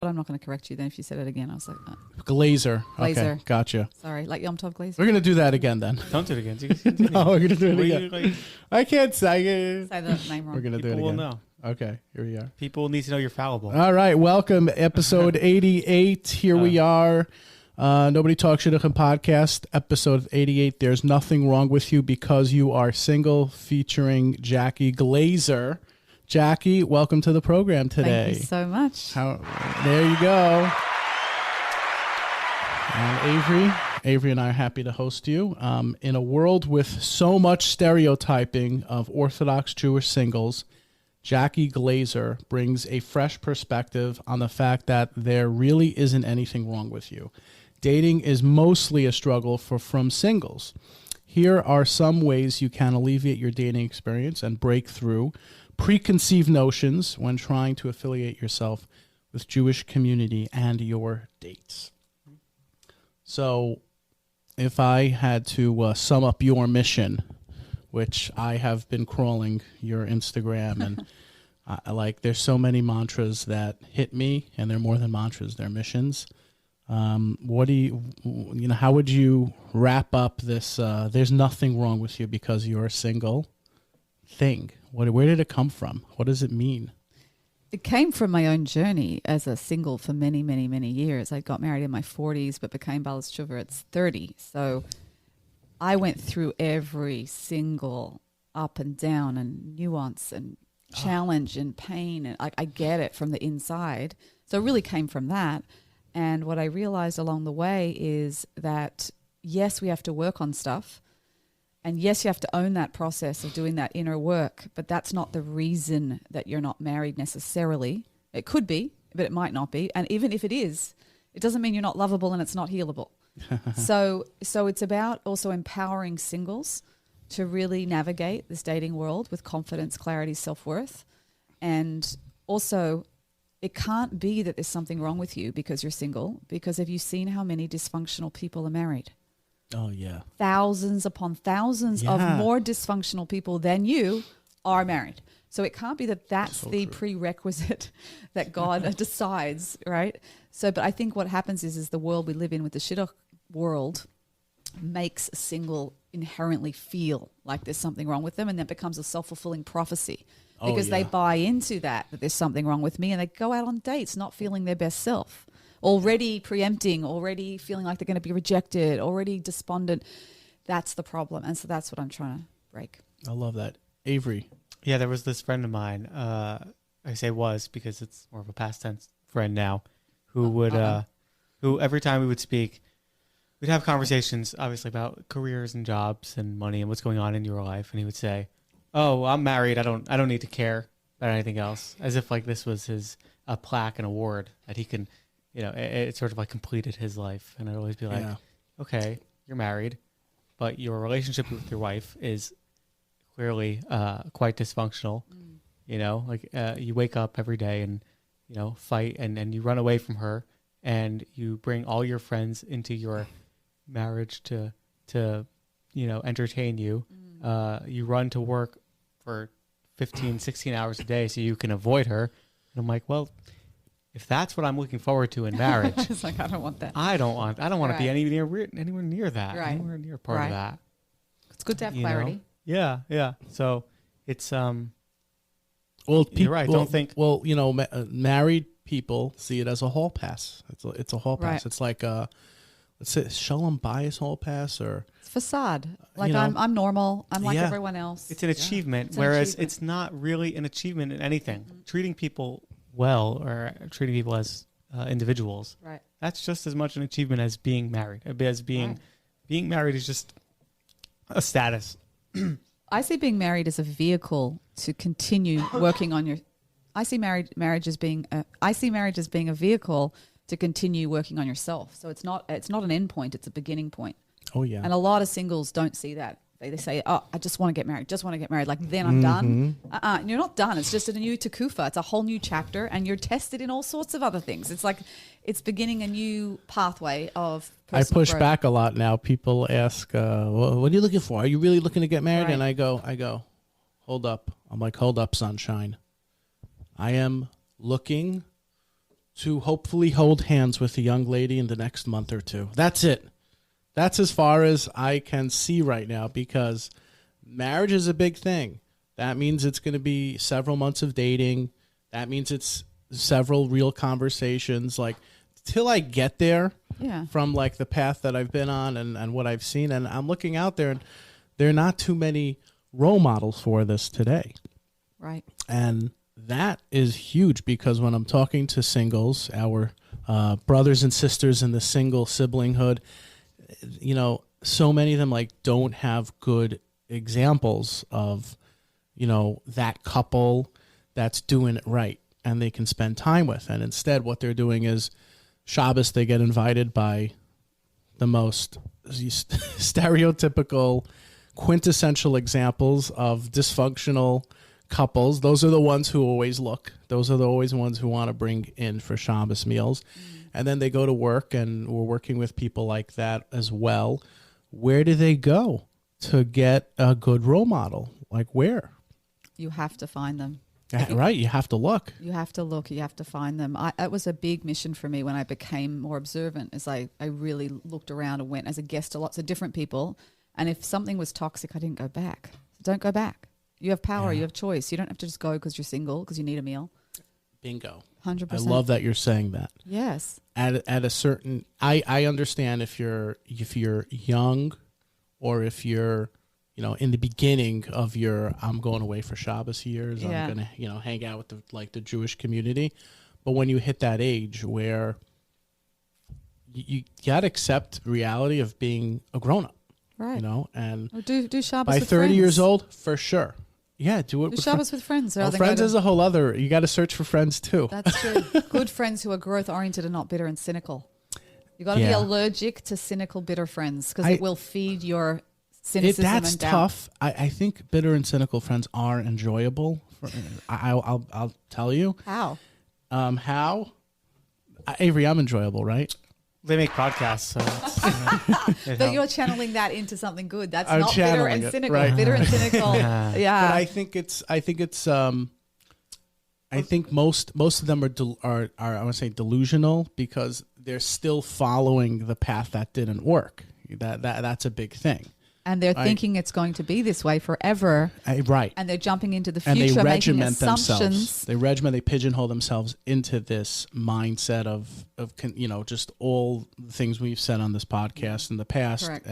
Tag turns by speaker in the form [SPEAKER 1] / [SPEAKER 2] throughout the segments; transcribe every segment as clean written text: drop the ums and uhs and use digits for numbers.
[SPEAKER 1] But I'm not going to correct you then if you said it again. I was like,
[SPEAKER 2] Glaser.
[SPEAKER 1] Glaser.
[SPEAKER 2] Okay, gotcha.
[SPEAKER 1] Sorry, like Yom Tov Glaser.
[SPEAKER 2] We're going to do that again then.
[SPEAKER 3] Don't do it again. You can continue.
[SPEAKER 2] No, we're going to do it again. I can't say
[SPEAKER 1] Say the name wrong.
[SPEAKER 2] We're going to do it
[SPEAKER 3] People
[SPEAKER 2] again.
[SPEAKER 3] will know.
[SPEAKER 2] Okay, here we are.
[SPEAKER 3] People need to know you're fallible.
[SPEAKER 2] All right, welcome. Episode 88. Here we are. Nobody Talks Shidduch podcast, episode 88. There's nothing wrong with you because you are single, featuring Jackie Glaser. Jackie, welcome to the program today.
[SPEAKER 1] Thank you so much.
[SPEAKER 2] There you go. And Avery and I are happy to host you. In a world with so much stereotyping of Orthodox Jewish singles, Jackie Glaser brings a fresh perspective on the fact that there really isn't anything wrong with you. Dating is mostly a struggle from singles. Here are some ways you can alleviate your dating experience and break through preconceived notions when trying to affiliate yourself with Jewish community and your dates. So if I had to sum up your mission, which I have been crawling your Instagram and there's so many mantras that hit me, and they're more than mantras, they're missions. What do you how would you wrap up this there's nothing wrong with you because you're single thing? Where did it come from? What does it mean?
[SPEAKER 1] It came from my own journey as a single for many, many, many years. I got married in my 40s, but became Balas Tshuva at 30. So I went through every single up and down and nuance and challenge and pain. And I get it from the inside. So it really came from that. And what I realized along the way is that, yes, we have to work on stuff. And yes, you have to own that process of doing that inner work, but that's not the reason that you're not married necessarily. It could be, but it might not be. And even if it is, it doesn't mean you're not lovable and it's not healable. So it's about also empowering singles to really navigate this dating world with confidence, clarity, self-worth. And also, it can't be that there's something wrong with you because you're single, because have you seen how many dysfunctional people are married?
[SPEAKER 2] Oh, yeah.
[SPEAKER 1] Thousands upon thousands of more dysfunctional people than you are married. So it can't be that that's so the prerequisite that God decides, right? So, but I think what happens is the world we live in with the Shidduch world makes a single inherently feel like there's something wrong with them, and that becomes a self-fulfilling prophecy because they buy into that there's something wrong with me, and they go out on dates not feeling their best self. Already preempting, already feeling like they're going to be rejected, already despondent. That's the problem. And so that's what I'm trying to break.
[SPEAKER 2] I love that. Avery.
[SPEAKER 3] Yeah, there was this friend of mine, I say was because it's more of a past tense friend now, who who every time we would speak, we'd have conversations obviously about careers and jobs and money and what's going on in your life. And he would say, "Oh, I'm married. I don't need to care about anything else," as if like this was a plaque, an award that he can, it sort of like completed his life. And I'd always be like, okay, you're married, but your relationship with your wife is clearly quite dysfunctional. You wake up every day and, fight and you run away from her, and you bring all your friends into your marriage to entertain you. You run to work for 15, 16 hours a day so you can avoid her. And I'm like, well, if that's what I'm looking forward to in marriage,
[SPEAKER 1] it's like I don't want that.
[SPEAKER 3] I don't want to be anywhere near that.
[SPEAKER 1] Right.
[SPEAKER 3] Anywhere near part of that.
[SPEAKER 1] It's good to have clarity.
[SPEAKER 3] Yeah. So it's
[SPEAKER 2] well,
[SPEAKER 3] you're right. Don't think.
[SPEAKER 2] Well, married people see it as a hall pass. It's a hall pass.
[SPEAKER 1] Right.
[SPEAKER 2] It's like let's say Shalom Bayis hall pass, or
[SPEAKER 1] it's facade. Like I'm normal. I'm like everyone else.
[SPEAKER 3] It's an achievement, whereas it's not really an achievement in anything. Mm-hmm. Treating people well or treating people as individuals,
[SPEAKER 1] right?
[SPEAKER 3] That's just as much an achievement as being married. Being married is just a status.
[SPEAKER 1] I see being married as a vehicle to continue working on your. I see marriage as being a vehicle to continue working on yourself. So it's not an end point; it's a beginning point.
[SPEAKER 2] Oh yeah.
[SPEAKER 1] And a lot of singles don't see that. They say, "Oh, I just want to get married. Like then I'm done." You're not done. It's just a new takufa. It's a whole new chapter, and you're tested in all sorts of other things. It's like it's beginning a new pathway of personal
[SPEAKER 2] I push
[SPEAKER 1] growth.
[SPEAKER 2] back a lot now. People ask, well, "What are you looking for? Are you really looking to get married?"
[SPEAKER 1] Right.
[SPEAKER 2] And I go, "Hold up." I'm like, "Hold up, sunshine. I am looking to hopefully hold hands with a young lady in the next month or two. That's it. That's as far as I can see right now, because marriage is a big thing. That means it's going to be several months of dating. That means it's several real conversations. Like, till I get there, from like the path that I've been on and what I've seen, and I'm looking out there, and there are not too many role models for this today.
[SPEAKER 1] Right.
[SPEAKER 2] And that is huge, because when I'm talking to singles, our brothers and sisters in the single siblinghood, you know, so many of them like don't have good examples of, you know, that couple that's doing it right and they can spend time with. And instead what they're doing is Shabbos, they get invited by the most stereotypical, quintessential examples of dysfunctional couples. Those are the ones who always look. Those are the always ones who want to bring in for Shabbos meals. And then they go to work, and we're working with people like that as well. Where do they go to get a good role model? Like, where?
[SPEAKER 1] You have to find them.
[SPEAKER 2] Right. You have to look.
[SPEAKER 1] You have to look. You have to find them. It was a big mission for me when I became more observant, as I really looked around and went as a guest to lots of different people. And if something was toxic, I didn't go back. So don't go back. You have power. You have choice. You don't have to just go because you're single, because you need a meal.
[SPEAKER 2] Bingo.
[SPEAKER 1] 100%.
[SPEAKER 2] I love that you're saying that.
[SPEAKER 1] Yes.
[SPEAKER 2] At a certain, I understand if you're young, or if you're, you know, in the beginning of your, I'm going away for Shabbos years, I'm going to, you know, hang out with the Jewish community. But when you hit that age where you got to accept reality of being a grown up,
[SPEAKER 1] right?
[SPEAKER 2] You know, and
[SPEAKER 1] do Shabbos
[SPEAKER 2] by
[SPEAKER 1] with
[SPEAKER 2] 30
[SPEAKER 1] friends.
[SPEAKER 2] Years old, for sure. Yeah, do it.
[SPEAKER 1] Do Shabbos with friends.
[SPEAKER 2] Well, friends is a whole other. You got to search for friends too.
[SPEAKER 1] That's true. Good friends who are growth oriented and not bitter and cynical. You got to be allergic to cynical, bitter friends, because it will feed your cynicism.
[SPEAKER 2] That's
[SPEAKER 1] and doubt.
[SPEAKER 2] tough. I think bitter and cynical friends are enjoyable. I'll tell you
[SPEAKER 1] how.
[SPEAKER 2] How? Avery, I'm enjoyable, right?
[SPEAKER 3] They make podcasts, so
[SPEAKER 1] But you're channeling that into something good. That's
[SPEAKER 2] I'm
[SPEAKER 1] not bitter and
[SPEAKER 2] it,
[SPEAKER 1] cynical.
[SPEAKER 2] right?
[SPEAKER 1] Bitter and cynical. Yeah.
[SPEAKER 2] But I think most of them are I want to say delusional, because they're still following the path that didn't work. That's a big thing.
[SPEAKER 1] And they're thinking it's going to be this way forever.
[SPEAKER 2] Right.
[SPEAKER 1] And they're jumping into the
[SPEAKER 2] And
[SPEAKER 1] future,
[SPEAKER 2] they
[SPEAKER 1] making
[SPEAKER 2] regiment
[SPEAKER 1] assumptions.
[SPEAKER 2] themselves. They pigeonhole themselves into this mindset of you know, just all the things we've said on this podcast in the past.
[SPEAKER 1] Correct.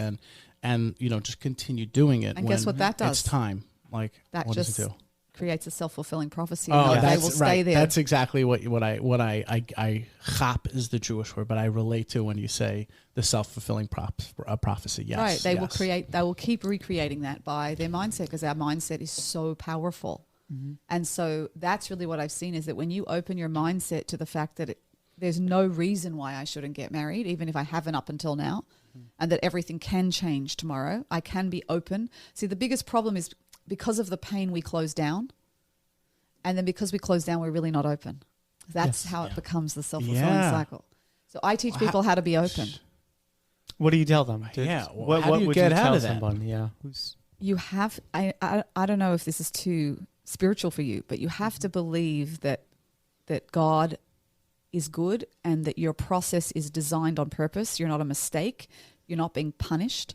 [SPEAKER 2] And you know, just continue doing it.
[SPEAKER 1] And guess what that does?
[SPEAKER 2] It's time. Like,
[SPEAKER 1] that
[SPEAKER 2] what
[SPEAKER 1] just
[SPEAKER 2] does it do?
[SPEAKER 1] creates a self-fulfilling prophecy.
[SPEAKER 2] Oh,
[SPEAKER 1] They
[SPEAKER 2] that's
[SPEAKER 1] will stay
[SPEAKER 2] right.
[SPEAKER 1] there.
[SPEAKER 2] That's exactly what I chap is the Jewish word, but I relate to when you say the self-fulfilling prophecy. Yes,
[SPEAKER 1] right. They will create. They will keep recreating that by their mindset, because our mindset is so powerful. Mm-hmm. And so that's really what I've seen, is that when you open your mindset to the fact that there's no reason why I shouldn't get married, even if I haven't up until now, and that everything can change tomorrow. I can be open. See, the biggest problem is because of the pain we close down, and then because we close down, we're really not open. That's how it becomes the self-fulfilling cycle. So I teach people how to be open.
[SPEAKER 3] What do you tell them?
[SPEAKER 2] What
[SPEAKER 3] What
[SPEAKER 2] do you
[SPEAKER 3] would
[SPEAKER 2] get
[SPEAKER 3] you
[SPEAKER 2] out
[SPEAKER 3] tell
[SPEAKER 2] of that?
[SPEAKER 3] someone? Yeah.
[SPEAKER 1] You have, I don't know if this is too spiritual for you, but you have to believe that God is good, and that your process is designed on purpose. You're not a mistake. You're not being punished.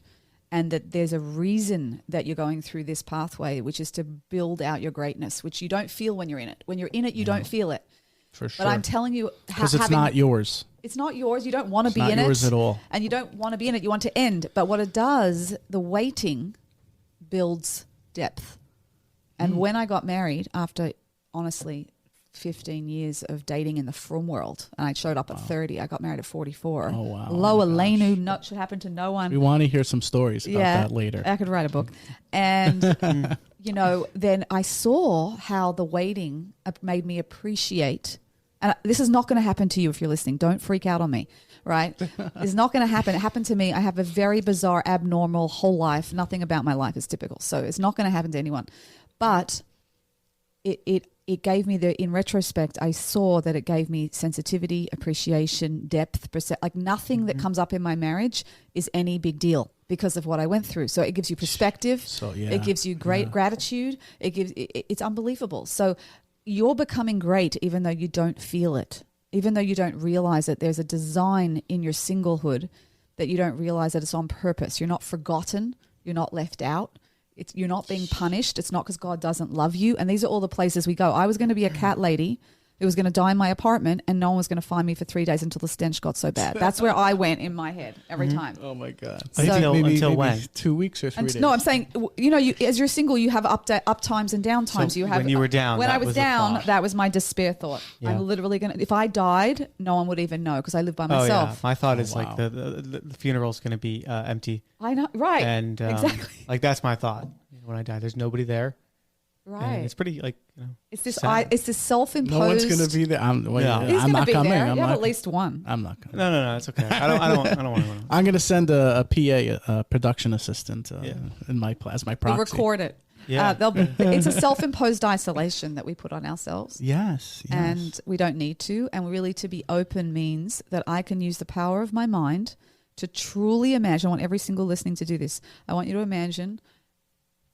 [SPEAKER 1] And that there's a reason that you're going through this pathway, which is to build out your greatness, which you don't feel when you're in it. When you're in it, you don't feel it.
[SPEAKER 2] For sure.
[SPEAKER 1] But I'm telling you,
[SPEAKER 2] because it's not yours.
[SPEAKER 1] It's not yours. You don't want to be in it.
[SPEAKER 2] Not yours at all.
[SPEAKER 1] And you don't want to be in it. You want to end. But what it does, the waiting builds depth. And when I got married, after honestly 15 years of dating in the frum world, and I showed up at 30, I got married at 44.
[SPEAKER 2] Oh, wow.
[SPEAKER 1] Lower lane, should happen to no one.
[SPEAKER 2] We want to hear some stories about that later.
[SPEAKER 1] I could write a book. And, you know, then I saw how the waiting made me appreciate. And this is not going to happen to you if you're listening. Don't freak out on me, right? It's not going to happen. It happened to me. I have a very bizarre, abnormal whole life. Nothing about my life is typical. So it's not going to happen to anyone. But it gave me in retrospect, I saw that it gave me sensitivity, appreciation, depth, like nothing that comes up in my marriage is any big deal because of what I went through. So it gives you perspective.
[SPEAKER 2] So, yeah.
[SPEAKER 1] It gives you great gratitude. It's unbelievable. So you're becoming great even though you don't feel it. even though you don't realize it. There's a design in your singlehood that you don't realize that it's on purpose. You're not forgotten. You're not left out. You're not being punished. It's not because God doesn't love you. And these are all the places we go. I was going to be a cat lady who was going to die in my apartment, and no one was going to find me for 3 days until the stench got so bad. That's where I went in my head every time.
[SPEAKER 2] Oh my God.
[SPEAKER 1] So-
[SPEAKER 3] Until when?
[SPEAKER 2] 2 weeks or 3 days.
[SPEAKER 1] No, I'm saying, as you're single, you have up times and down times.
[SPEAKER 3] So
[SPEAKER 1] you have
[SPEAKER 3] when you were down,
[SPEAKER 1] When
[SPEAKER 3] that
[SPEAKER 1] I was
[SPEAKER 3] was a
[SPEAKER 1] down,
[SPEAKER 3] thought.
[SPEAKER 1] that was my despair thought.
[SPEAKER 3] Yeah.
[SPEAKER 1] I'm literally gonna. If I died, no one would even know because I live by
[SPEAKER 3] Oh yeah,
[SPEAKER 1] myself.
[SPEAKER 3] my thought is
[SPEAKER 2] wow.
[SPEAKER 3] like the funeral's going to be empty,
[SPEAKER 1] I know, right?
[SPEAKER 3] and
[SPEAKER 1] exactly.
[SPEAKER 3] like that's my thought. When I die, there's nobody there.
[SPEAKER 1] Right.
[SPEAKER 3] And it's pretty
[SPEAKER 1] It's this.
[SPEAKER 3] sad.
[SPEAKER 1] It's this self-imposed.
[SPEAKER 2] No one's going to be there. I'm
[SPEAKER 1] He's
[SPEAKER 2] not
[SPEAKER 1] gonna be
[SPEAKER 2] coming.
[SPEAKER 1] there.
[SPEAKER 2] I'm
[SPEAKER 1] You have
[SPEAKER 2] not,
[SPEAKER 1] at least one.
[SPEAKER 2] I'm not coming.
[SPEAKER 3] No, it's okay. I don't want to.
[SPEAKER 2] I'm going to send a PA, a production assistant,
[SPEAKER 3] Yeah.
[SPEAKER 2] in my as my
[SPEAKER 1] We'll
[SPEAKER 2] proxy.
[SPEAKER 1] record it.
[SPEAKER 3] Yeah.
[SPEAKER 1] It's a self-imposed isolation that we put on ourselves.
[SPEAKER 2] Yes.
[SPEAKER 1] And we don't need to. And really to be open means that I can use the power of my mind to truly imagine. I want every single listening to do this. I want you to imagine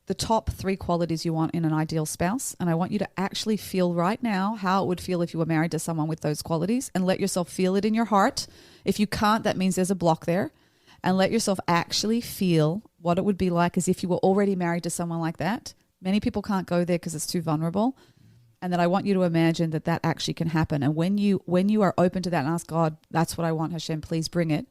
[SPEAKER 1] the top 3 qualities you want in an ideal spouse. And I want you to actually feel right now how it would feel if you were married to someone with those qualities, and let yourself feel it in your heart. If you can't, that means there's a block there. And let yourself actually feel what it would be like as if you were already married to someone like that. Many people can't go there because it's too vulnerable. And then I want you to imagine that that actually can happen. And when you are open to that and ask God, that's what I want, Hashem, please bring it.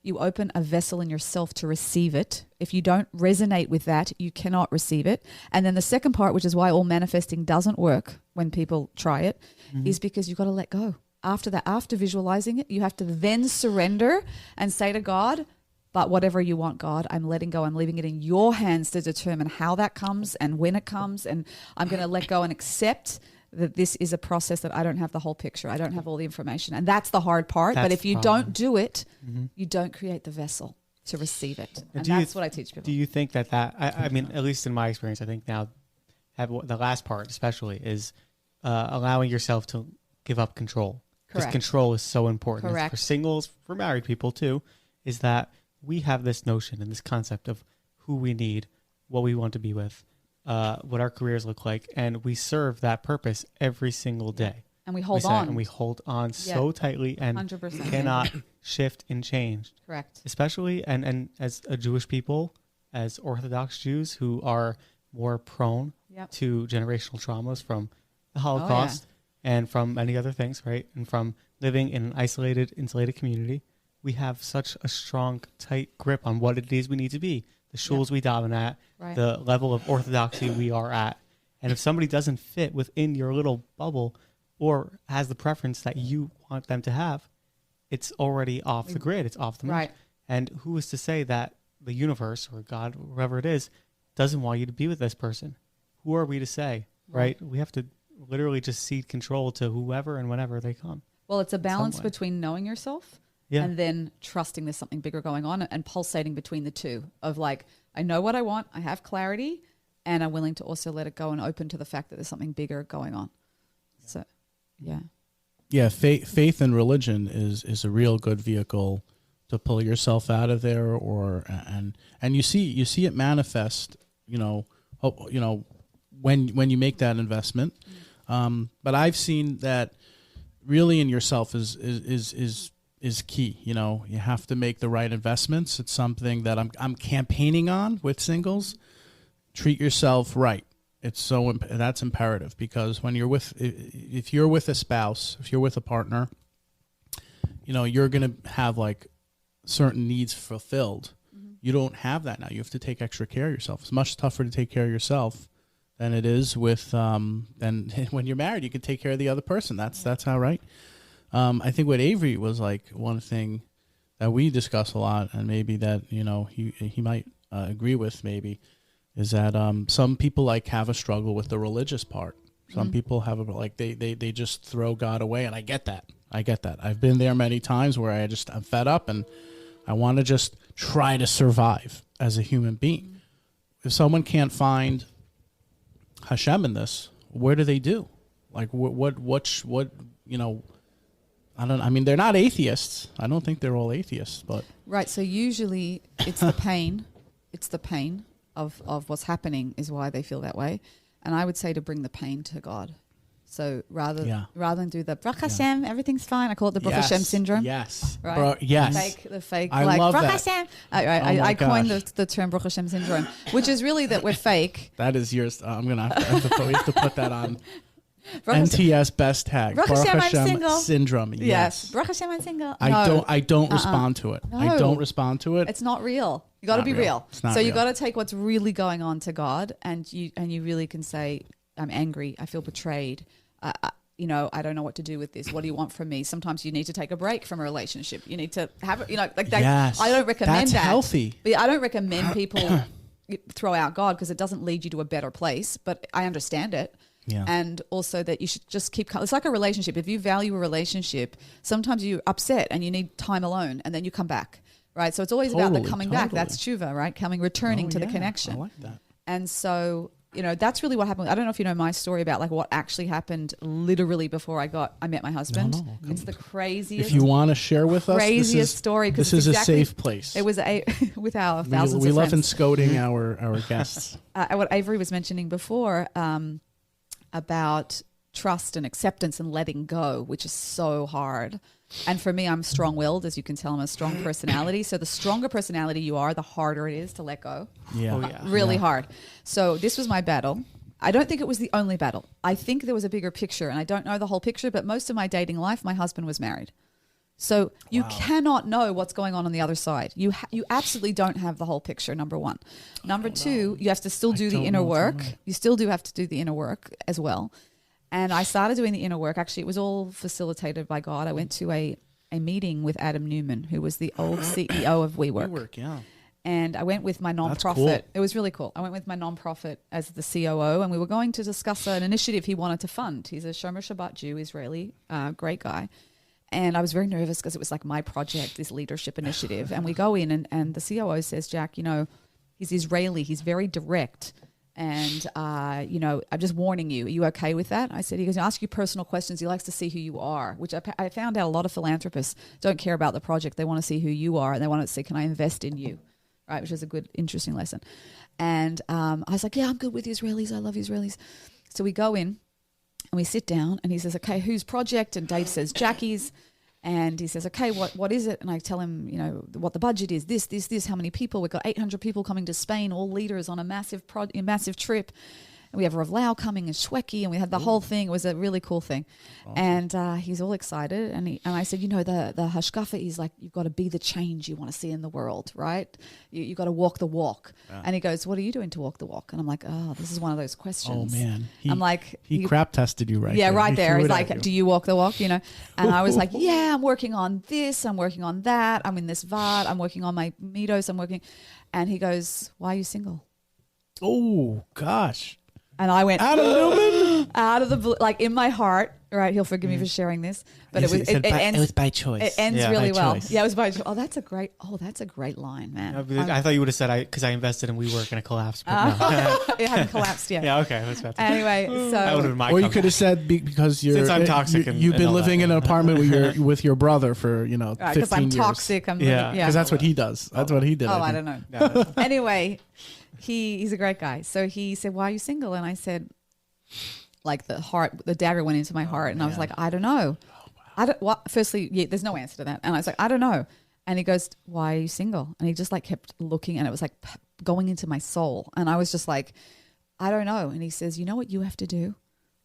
[SPEAKER 1] You open a vessel in yourself to receive it. If you don't resonate with that, you cannot receive it. And then the second part, which is why all manifesting doesn't work when people try it, is because you've got to let go. After that, after visualizing it, you have to then surrender and say to God, but whatever you want, God, I'm letting go. I'm leaving it in your hands to determine how that comes and when it comes. And I'm going to let go and accept that this is a process that I don't have the whole picture. I don't have all the information. And that's the hard part.
[SPEAKER 3] That's
[SPEAKER 1] but if
[SPEAKER 3] the
[SPEAKER 1] you
[SPEAKER 3] problem.
[SPEAKER 1] don't do it, you don't create the vessel to receive it. And
[SPEAKER 3] do you
[SPEAKER 1] that's what I teach people.
[SPEAKER 3] Do you think that I mean, at least in my experience, I think now the last part especially is allowing yourself to give up control. Because
[SPEAKER 1] Correct.
[SPEAKER 3] control is so important.
[SPEAKER 1] Correct.
[SPEAKER 3] For singles, for married people too, is that we have this notion and this concept of who we need, what we want to be with, what our careers look like, and we serve that purpose every single day.
[SPEAKER 1] And we hold
[SPEAKER 3] say,
[SPEAKER 1] on.
[SPEAKER 3] and we hold on so tightly and
[SPEAKER 1] 100%.
[SPEAKER 3] cannot shift and change.
[SPEAKER 1] Correct.
[SPEAKER 3] Especially and as a Jewish people, as Orthodox Jews who are more prone
[SPEAKER 1] Yep.
[SPEAKER 3] to generational traumas from the Holocaust and from many other things, right? And from living in an isolated, insulated community, we have such a strong, tight grip on what it is we need to be, the shuls we daven at,
[SPEAKER 1] Right.
[SPEAKER 3] the level of orthodoxy we are at. And if somebody doesn't fit within your little bubble or has the preference that you want them to have, it's already off the grid. It's off the
[SPEAKER 1] Right.
[SPEAKER 3] And who is to say that the universe or God, whoever it is, doesn't want you to be with this person? Who are we to say, right? We have to literally just cede control to whoever and whenever they come.
[SPEAKER 1] Well, it's a balance
[SPEAKER 3] way.
[SPEAKER 1] between knowing yourself
[SPEAKER 3] Yeah.
[SPEAKER 1] and then trusting there's something bigger going on and pulsating between the two of like, I know what I want, I have clarity, and I'm willing to also let it go and open to the fact that there's something bigger going on. So, yeah.
[SPEAKER 2] Yeah, faith and religion is a real good vehicle to pull yourself out of there, and you see it manifest, when you make that investment. But I've seen that really in yourself is key. You have to make the right investments. It's something that I'm campaigning on with singles. Treat yourself right. It's that's imperative, because when if you're with a spouse, if you're with a partner, you're going to have like certain needs fulfilled. Mm-hmm. You don't have that now. You have to take extra care of yourself. It's much tougher to take care of yourself than it is with than when you're married. You can take care of the other person. That's how, right? I think what Avery was like, one thing that we discuss a lot, and maybe that he might agree with, maybe, is that some people have a struggle with the religious part. Some people have they just throw God away, and I get that. I've been there many times where I'm fed up and I want to just try to survive as a human being. If someone can't find Hashem in this, where do they do? Like what I mean, they're not atheists. I don't think they're all atheists, but
[SPEAKER 1] Right. So usually it's the pain. It's the pain of what's happening is why they feel that way. And I would say to bring the pain to God. So rather than do the Baruch Hashem, everything's fine. I call it the Baruch
[SPEAKER 2] Yes.
[SPEAKER 1] Hashem syndrome.
[SPEAKER 2] Yes.
[SPEAKER 1] Right.
[SPEAKER 2] Yes.
[SPEAKER 1] The fake.
[SPEAKER 2] I
[SPEAKER 1] like,
[SPEAKER 2] love
[SPEAKER 1] Baruch
[SPEAKER 2] that.
[SPEAKER 1] Hashem.
[SPEAKER 2] my
[SPEAKER 1] I coined
[SPEAKER 2] gosh.
[SPEAKER 1] the term Baruch Hashem syndrome, which is really that we're fake.
[SPEAKER 2] That is yours. I'm gonna have to we have to put that on
[SPEAKER 1] Baruch Hashem-
[SPEAKER 2] NTS best tag.
[SPEAKER 1] Baruch Hashem, I'm single.
[SPEAKER 2] syndrome.
[SPEAKER 1] Yes. Baruch Hashem, I'm single.
[SPEAKER 2] I don't respond to it. I
[SPEAKER 1] No.
[SPEAKER 2] don't respond to it.
[SPEAKER 1] It's not real. You got to
[SPEAKER 2] Not
[SPEAKER 1] be
[SPEAKER 2] real.
[SPEAKER 1] real.
[SPEAKER 2] It's not
[SPEAKER 1] So you
[SPEAKER 2] real.
[SPEAKER 1] got to take what's really going on to God, and you really can say, "I'm angry. I feel betrayed. I don't know what to do with this. What do you want from me?" Sometimes you need to take a break from a relationship. You need to have it. Like that.
[SPEAKER 2] Yes.
[SPEAKER 1] I don't recommend
[SPEAKER 2] That's
[SPEAKER 1] that.
[SPEAKER 2] healthy.
[SPEAKER 1] But I don't recommend people throw out God because it doesn't lead you to a better place. But I understand it.
[SPEAKER 2] Yeah.
[SPEAKER 1] And also that you should just keep. It's like a relationship. If you value a relationship, sometimes you're upset and you need time alone, and then you come back. Right. So it's always about the coming back. That's tshuva, right? Returning to the connection.
[SPEAKER 2] I like that.
[SPEAKER 1] And so, that's really what happened. I don't know if you know my story about like what actually happened literally before I met my husband.
[SPEAKER 2] No.
[SPEAKER 1] It's the craziest.
[SPEAKER 2] If you want to share with us,
[SPEAKER 1] craziest story.
[SPEAKER 2] This is a safe place.
[SPEAKER 1] It was with our thousands
[SPEAKER 2] we
[SPEAKER 1] of
[SPEAKER 2] love
[SPEAKER 1] friends.
[SPEAKER 2] encoding our guests.
[SPEAKER 1] What Avery was mentioning before about trust and acceptance and letting go, which is so hard. And for me, I'm strong-willed, as you can tell. I'm a strong personality. So the stronger personality you are, the harder it is to let go.
[SPEAKER 2] Yeah.
[SPEAKER 3] Oh, yeah.
[SPEAKER 1] Really hard. So this was my battle. I don't think it was the only battle. I think there was a bigger picture, and I don't know the whole picture, but most of my dating life, my husband was married. So you cannot know what's going on the other side. You absolutely don't have the whole picture, number one. Number two, you have to still do the inner work. You still do have to do the inner work as well. And I started doing the inner work. Actually, it was all facilitated by God. I went to a meeting with Adam Neumann, who was the old CEO of WeWork.
[SPEAKER 2] Yeah.
[SPEAKER 1] And I went with my nonprofit.
[SPEAKER 2] Cool.
[SPEAKER 1] It was really cool. I went with my nonprofit as the COO, and we were going to discuss an initiative he wanted to fund. He's a Shomer Shabbat Jew, Israeli, great guy. And I was very nervous because it was like my project, this leadership initiative. And we go in, and the COO says, "Jack, he's Israeli. He's very direct. And, I'm just warning you. Are you okay with that?" I said, he goes, "He'll ask you personal questions. He likes to see who you are," which I found out a lot of philanthropists don't care about the project. They want to see who you are, and they want to see, can I invest in you? Right, which is a good, interesting lesson. And I was like, "Yeah, I'm good with Israelis. I love Israelis." So we go in and we sit down, and he says, "Okay, whose project?" And Dave says, "Jackie's." And he says, "Okay, what is it?" And I tell him, what the budget is, this, how many people. We've got 800 people coming to Spain, all leaders on a massive trip. And we have Rav Lau coming and Shweki, and we had the whole thing. It was a really cool thing. Awesome. And he's all excited. And I said, the hashkafa is like, you've got to be the change you want to see in the world, right? You've got to walk the walk. Yeah. And he goes, "What are you doing to walk the walk?" And I'm like, "Oh, this is one of those questions."
[SPEAKER 2] Oh, man.
[SPEAKER 1] I'm like...
[SPEAKER 2] He crap tested you right
[SPEAKER 1] there.
[SPEAKER 2] Yeah,
[SPEAKER 1] right there. He's like,
[SPEAKER 2] you.
[SPEAKER 1] "Do you walk the walk?" And I was like, "Yeah, I'm working on this. I'm working on that. I'm in this VAD. I'm working on my midos. And he goes, "Why are you single?"
[SPEAKER 2] Oh, gosh.
[SPEAKER 1] And I went,
[SPEAKER 2] Adam Neumann?
[SPEAKER 1] out of the blue, like in my heart, right? He'll forgive me for sharing this, but it
[SPEAKER 2] was by choice.
[SPEAKER 1] It ends
[SPEAKER 2] Yeah,
[SPEAKER 1] really
[SPEAKER 2] by
[SPEAKER 1] well.
[SPEAKER 2] choice.
[SPEAKER 1] Yeah, it was by choice. Oh, that's a great line, man.
[SPEAKER 3] I thought you would have said because I invested in WeWork and it collapsed. But no.
[SPEAKER 1] It hadn't collapsed yet.
[SPEAKER 3] Yeah, okay. That's about
[SPEAKER 1] Anyway, so
[SPEAKER 3] that would have been my
[SPEAKER 2] Or you
[SPEAKER 3] comeback.
[SPEAKER 2] could have said because you're
[SPEAKER 3] Since I'm toxic
[SPEAKER 2] you've
[SPEAKER 3] and
[SPEAKER 2] been
[SPEAKER 3] all
[SPEAKER 2] living
[SPEAKER 3] that.
[SPEAKER 2] in an apartment with your brother for 15
[SPEAKER 1] because I'm
[SPEAKER 2] years.
[SPEAKER 1] toxic. I'm
[SPEAKER 3] Yeah.
[SPEAKER 2] Because that's what he does. That's what he did.
[SPEAKER 1] I
[SPEAKER 2] think.
[SPEAKER 1] don't know. Anyway, he's a great guy. So he said, "Why are you single?" And I said, like the dagger went into my heart, and I was like, "I don't know." Firstly, there's no answer to that. And I was like, "I don't know." And he goes, "Why are you single?" And he just like kept looking, and it was like going into my soul. And I was just like, "I don't know." And he says, "You know what you have to do?"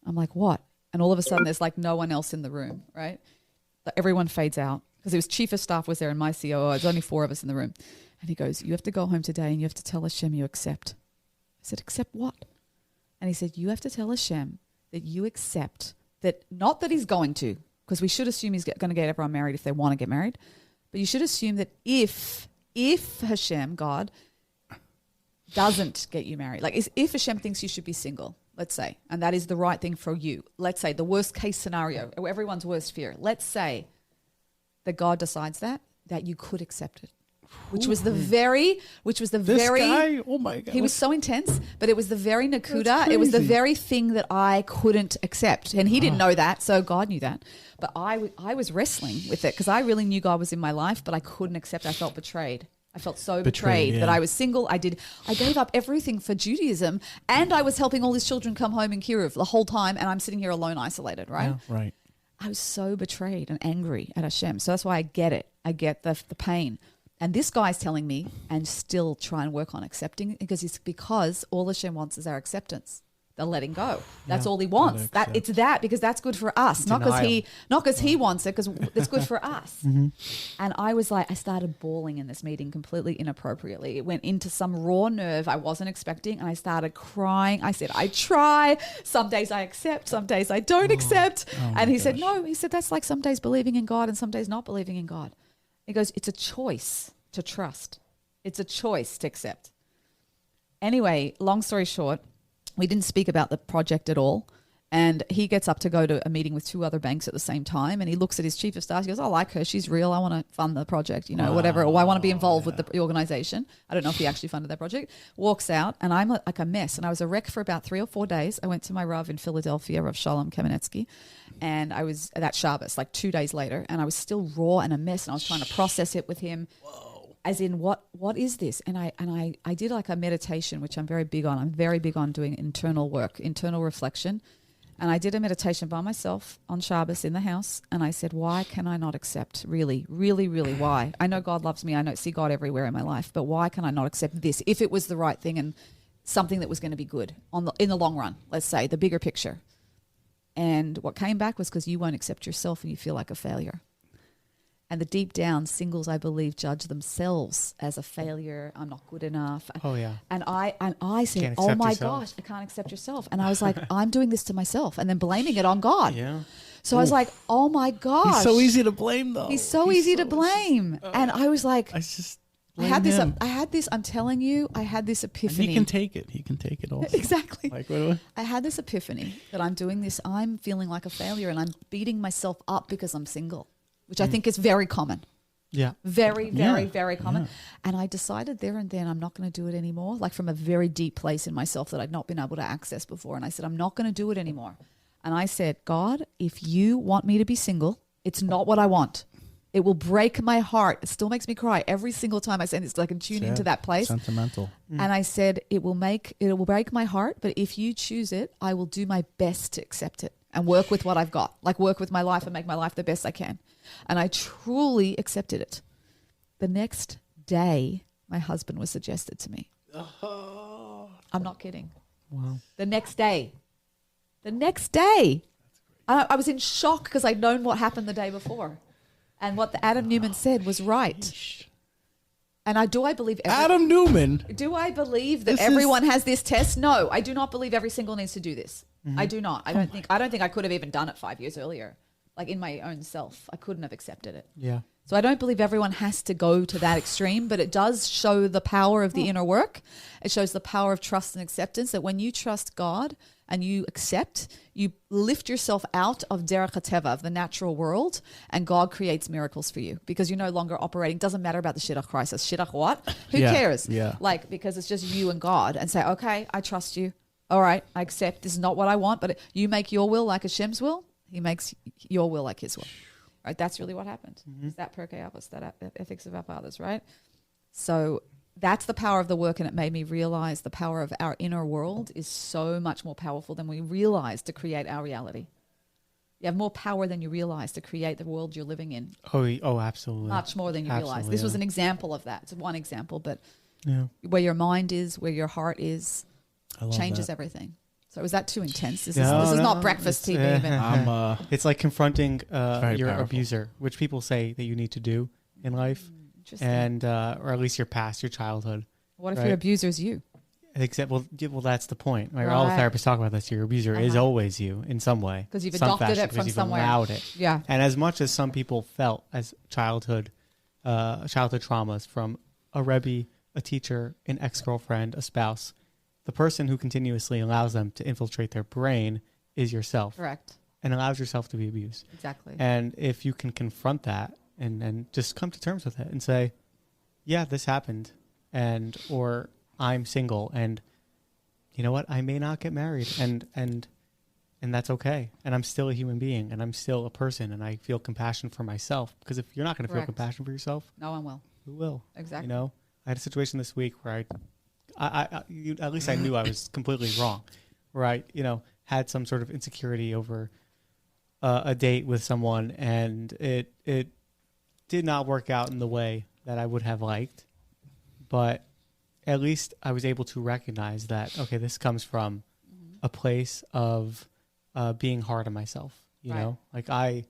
[SPEAKER 1] I'm like, "What?" And all of a sudden there's like no one else in the room, right? Everyone fades out because it was chief of staff was there and my COO. There's only 4 of us in the room. And he goes, "You have to go home today and you have to tell Hashem you accept." I said, "Accept what?" And he said, "You have to tell Hashem that you accept that, not that he's going to, because we should assume he's going to get everyone married if they want to get married, but you should assume that if Hashem, God, doesn't get you married, like if Hashem thinks you should be single, let's say, and that is the right thing for you, let's say the worst case scenario, or everyone's worst fear, let's say that God decides that you could accept it." Which was the very,
[SPEAKER 2] guy? Oh my God.
[SPEAKER 1] He was so intense, but it was the very nakuda. It was the very thing that I couldn't accept. And he didn't know that, so God knew that. But I was wrestling with it because I really knew God was in my life, but I couldn't accept. I felt betrayed. I felt so
[SPEAKER 2] Betrayed,
[SPEAKER 1] betrayed that I was single. I gave up everything for Judaism, and I was helping all these children come home in Kiruv the whole time, and I'm sitting here alone, isolated, right?
[SPEAKER 2] Yeah, right.
[SPEAKER 1] I was so betrayed and angry at Hashem. So that's why I get it. I get the pain. And this guy's telling me, and still try and work on accepting it, because all Hashem wants is our acceptance. The letting go. That's all he wants. It's that because that's good for us, not because he wants it, because it's good for us.
[SPEAKER 3] Mm-hmm.
[SPEAKER 1] And I was like, I started bawling in this meeting completely inappropriately. It went into some raw nerve I wasn't expecting, and I started crying. I said, I try. Some days I accept, some days I don't accept. And he said, no. He said, that's like some days believing in God and some days not believing in God. He goes, it's a choice to trust. It's a choice to accept. Anyway, long story short, we didn't speak about the project at all. And he gets up to go to a meeting with 2 other banks at the same time. And he looks at his chief of staff. He goes, I like her. She's real. I want to fund the project, whatever. Or I want to be involved with the organization. I don't know if he actually funded that project. Walks out and I'm like a mess. And I was a wreck for about 3 or 4 days. I went to my Rav in Philadelphia, Rav Shalom Kamenetsky. And I was at that Shabbos, like 2 days later. And I was still raw and a mess. And I was trying to process it with him. Whoa. As in, what is this? And I did like a meditation, which I'm very big on. I'm very big on doing internal work, internal reflection. And I did a meditation by myself on Shabbos in the house. And I said, why can I not accept? Really, really, really, why? I know God loves me. I see God everywhere in my life. But why can I not accept this if it was the right thing and something that was going to be good in the long run, let's say, the bigger picture? And what came back was because you won't accept yourself and you feel like a failure. And the deep down singles, I believe, judge themselves as a failure. I'm not good enough.
[SPEAKER 3] Oh, yeah.
[SPEAKER 1] And I said, oh, my gosh, I can't accept yourself. And I was like, I'm doing this to myself and then blaming it on God.
[SPEAKER 3] Yeah.
[SPEAKER 1] So I was like, oh, my gosh.
[SPEAKER 2] He's so easy to blame, though.
[SPEAKER 1] He's so easy to blame. And I was like,
[SPEAKER 2] I just
[SPEAKER 1] I had this, I'm telling you, I had this epiphany.
[SPEAKER 2] And he can take it. He can take it also.
[SPEAKER 1] Exactly.
[SPEAKER 2] Like, what?
[SPEAKER 1] I had this epiphany that I'm doing this. I'm feeling like a failure and I'm beating myself up because I'm single, which I think is very common.
[SPEAKER 3] Yeah.
[SPEAKER 1] Very, very, very common. Yeah. And I decided there and then I'm not going to do it anymore, like from a very deep place in myself that I'd not been able to access before. And I said, I'm not going to do it anymore. And I said, God, if you want me to be single, it's not what I want. It will break my heart. It still makes me cry every single time I say this, like I can tune into that place.
[SPEAKER 2] Sentimental.
[SPEAKER 1] And I said, it will break my heart, but if you choose it, I will do my best to accept it and work with what I've got, like work with my life and make my life the best I can. And I truly accepted it. The next day, my husband was suggested to me. Oh. I'm not kidding.
[SPEAKER 3] Wow.
[SPEAKER 1] The next day. I was in shock because I'd known what happened the day before. And what the Adam Neumann said was right. And I believe
[SPEAKER 2] Adam Neumann.
[SPEAKER 1] Do I believe that everyone has this test? No, I do not believe every single needs to do this. Mm-hmm. I do not. I don't think I could have even done it 5 years earlier. Like in my own self, I couldn't have accepted it.
[SPEAKER 3] Yeah.
[SPEAKER 1] So I don't believe everyone has to go to that extreme, but it does show the power of the inner work. It shows the power of trust and acceptance, that when you trust God and you accept, you lift yourself out of derech hateva, of the natural world, and God creates miracles for you because you're no longer operating. Doesn't matter about the Shidduch crisis. Shidduch what? Who cares?
[SPEAKER 2] Yeah.
[SPEAKER 1] Like, because it's just you and God, and say, okay, I trust you. All right, I accept. This is not what I want, but you make your will like Hashem's will. He makes your will like His will. Right? That's really what happened. Mm-hmm. It's that Pirkei Avos, that ethics of our fathers, right? So that's the power of the work, and it made me realize the power of our inner world is so much more powerful than we realize to create our reality. You have more power than you realize to create the world you're living in.
[SPEAKER 3] Oh, absolutely.
[SPEAKER 1] Much more than you realize. This was an example of that. It's one example, but where your mind is, where your heart is, changes everything. So was that too intense? This is not breakfast TV.
[SPEAKER 3] It's like confronting your
[SPEAKER 2] powerful
[SPEAKER 3] abuser, which people say that you need to do in life, and or at least your past, your childhood.
[SPEAKER 1] What if your abuser is you?
[SPEAKER 3] Except, well, that's the point. Right? All the therapists talk about this. Your abuser is always you in some way,
[SPEAKER 1] because you've adopted it from somewhere.
[SPEAKER 3] You've allowed it.
[SPEAKER 1] Yeah.
[SPEAKER 3] And as much as some people felt as childhood traumas from a rebbe, a teacher, an ex-girlfriend, a spouse, the person who continuously allows them to infiltrate their brain is yourself.
[SPEAKER 1] Correct.
[SPEAKER 3] And allows yourself to be abused.
[SPEAKER 1] Exactly.
[SPEAKER 3] And if you can confront that and just come to terms with it and say, yeah, this happened, or I'm single, and you know what, I may not get married, and that's okay. And I'm still a human being, and I'm still a person, and I feel compassion for myself. Because if you're not going to feel compassion for yourself,
[SPEAKER 1] no one will.
[SPEAKER 3] Who will?
[SPEAKER 1] Exactly.
[SPEAKER 3] You know? I had a situation this week where at least I knew I was completely wrong, where I, had some sort of insecurity over a date with someone, and it did not work out in the way that I would have liked, but at least I was able to recognize that, okay, this comes from a place of being hard on myself, you know? Like, I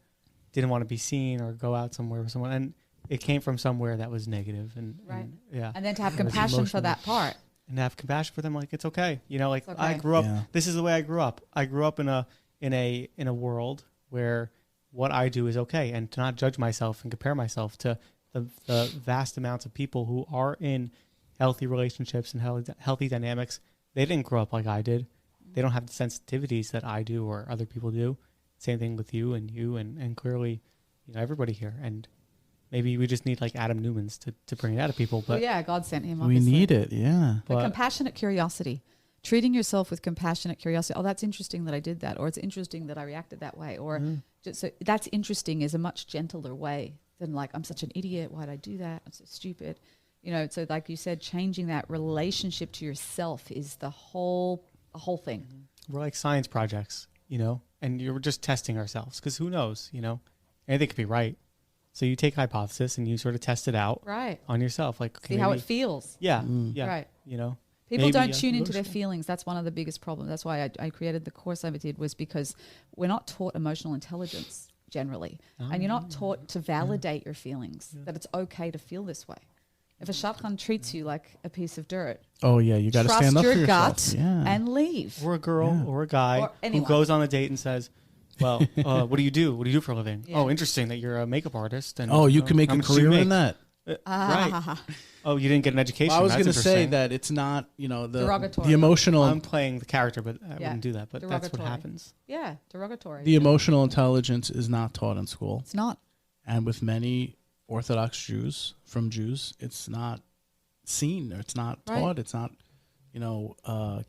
[SPEAKER 3] didn't want to be seen or go out somewhere with someone, and it came from somewhere that was negative, and
[SPEAKER 1] and then to have compassion for that part.
[SPEAKER 3] And have compassion for them, like, it's okay. Like,
[SPEAKER 1] okay.
[SPEAKER 3] I grew up, this is the way I grew up. I grew up in a world where what I do is okay, and to not judge myself and compare myself to the vast amounts of people who are in healthy relationships and healthy dynamics. They didn't grow up like I did. They don't have the sensitivities that I do or other people do. Same thing with you and clearly, everybody here. And maybe we just need like Adam Newmans to bring it out of people. But
[SPEAKER 1] God sent him.
[SPEAKER 2] We
[SPEAKER 1] Obviously.
[SPEAKER 2] need it, yeah.
[SPEAKER 1] But compassionate curiosity, treating yourself with compassionate curiosity. Oh, that's interesting that I did that, or it's interesting that I reacted that way, or so that's interesting is a much gentler way than like, I'm such an idiot. Why'd I do that? I'm so stupid. So like you said, changing that relationship to yourself is the whole thing.
[SPEAKER 3] We're like science projects, and you're just testing ourselves because who knows, anything could be right. So you take a hypothesis and you sort of test it out on yourself. Like, okay,
[SPEAKER 1] see how it feels.
[SPEAKER 3] Yeah.
[SPEAKER 1] Right.
[SPEAKER 3] People
[SPEAKER 1] maybe, don't tune into their feelings. That's one of the biggest problems. That's why I created the course I did, was because we're not taught emotional intelligence generally. And you're not taught to validate your feelings, that it's okay to feel this way. If a shadchan treats you like a piece of dirt,
[SPEAKER 2] you got to stand up for yourself.
[SPEAKER 1] Trust your gut and leave.
[SPEAKER 3] Or a girl or a guy who goes on a date and says, well, what do you do? What do you do for a living? Yeah. Oh, interesting that you're a makeup artist. And
[SPEAKER 2] you can make a career in that.
[SPEAKER 3] Right. Oh, you didn't get an education.
[SPEAKER 2] Well, I was going to say that it's not, the emotional.
[SPEAKER 3] I'm playing the character, but I wouldn't do that. But that's what happens.
[SPEAKER 1] Yeah, derogatory.
[SPEAKER 2] The emotional intelligence is not taught in school.
[SPEAKER 1] It's not.
[SPEAKER 2] And with many Orthodox Jews, it's not seen, or it's not taught. It's not,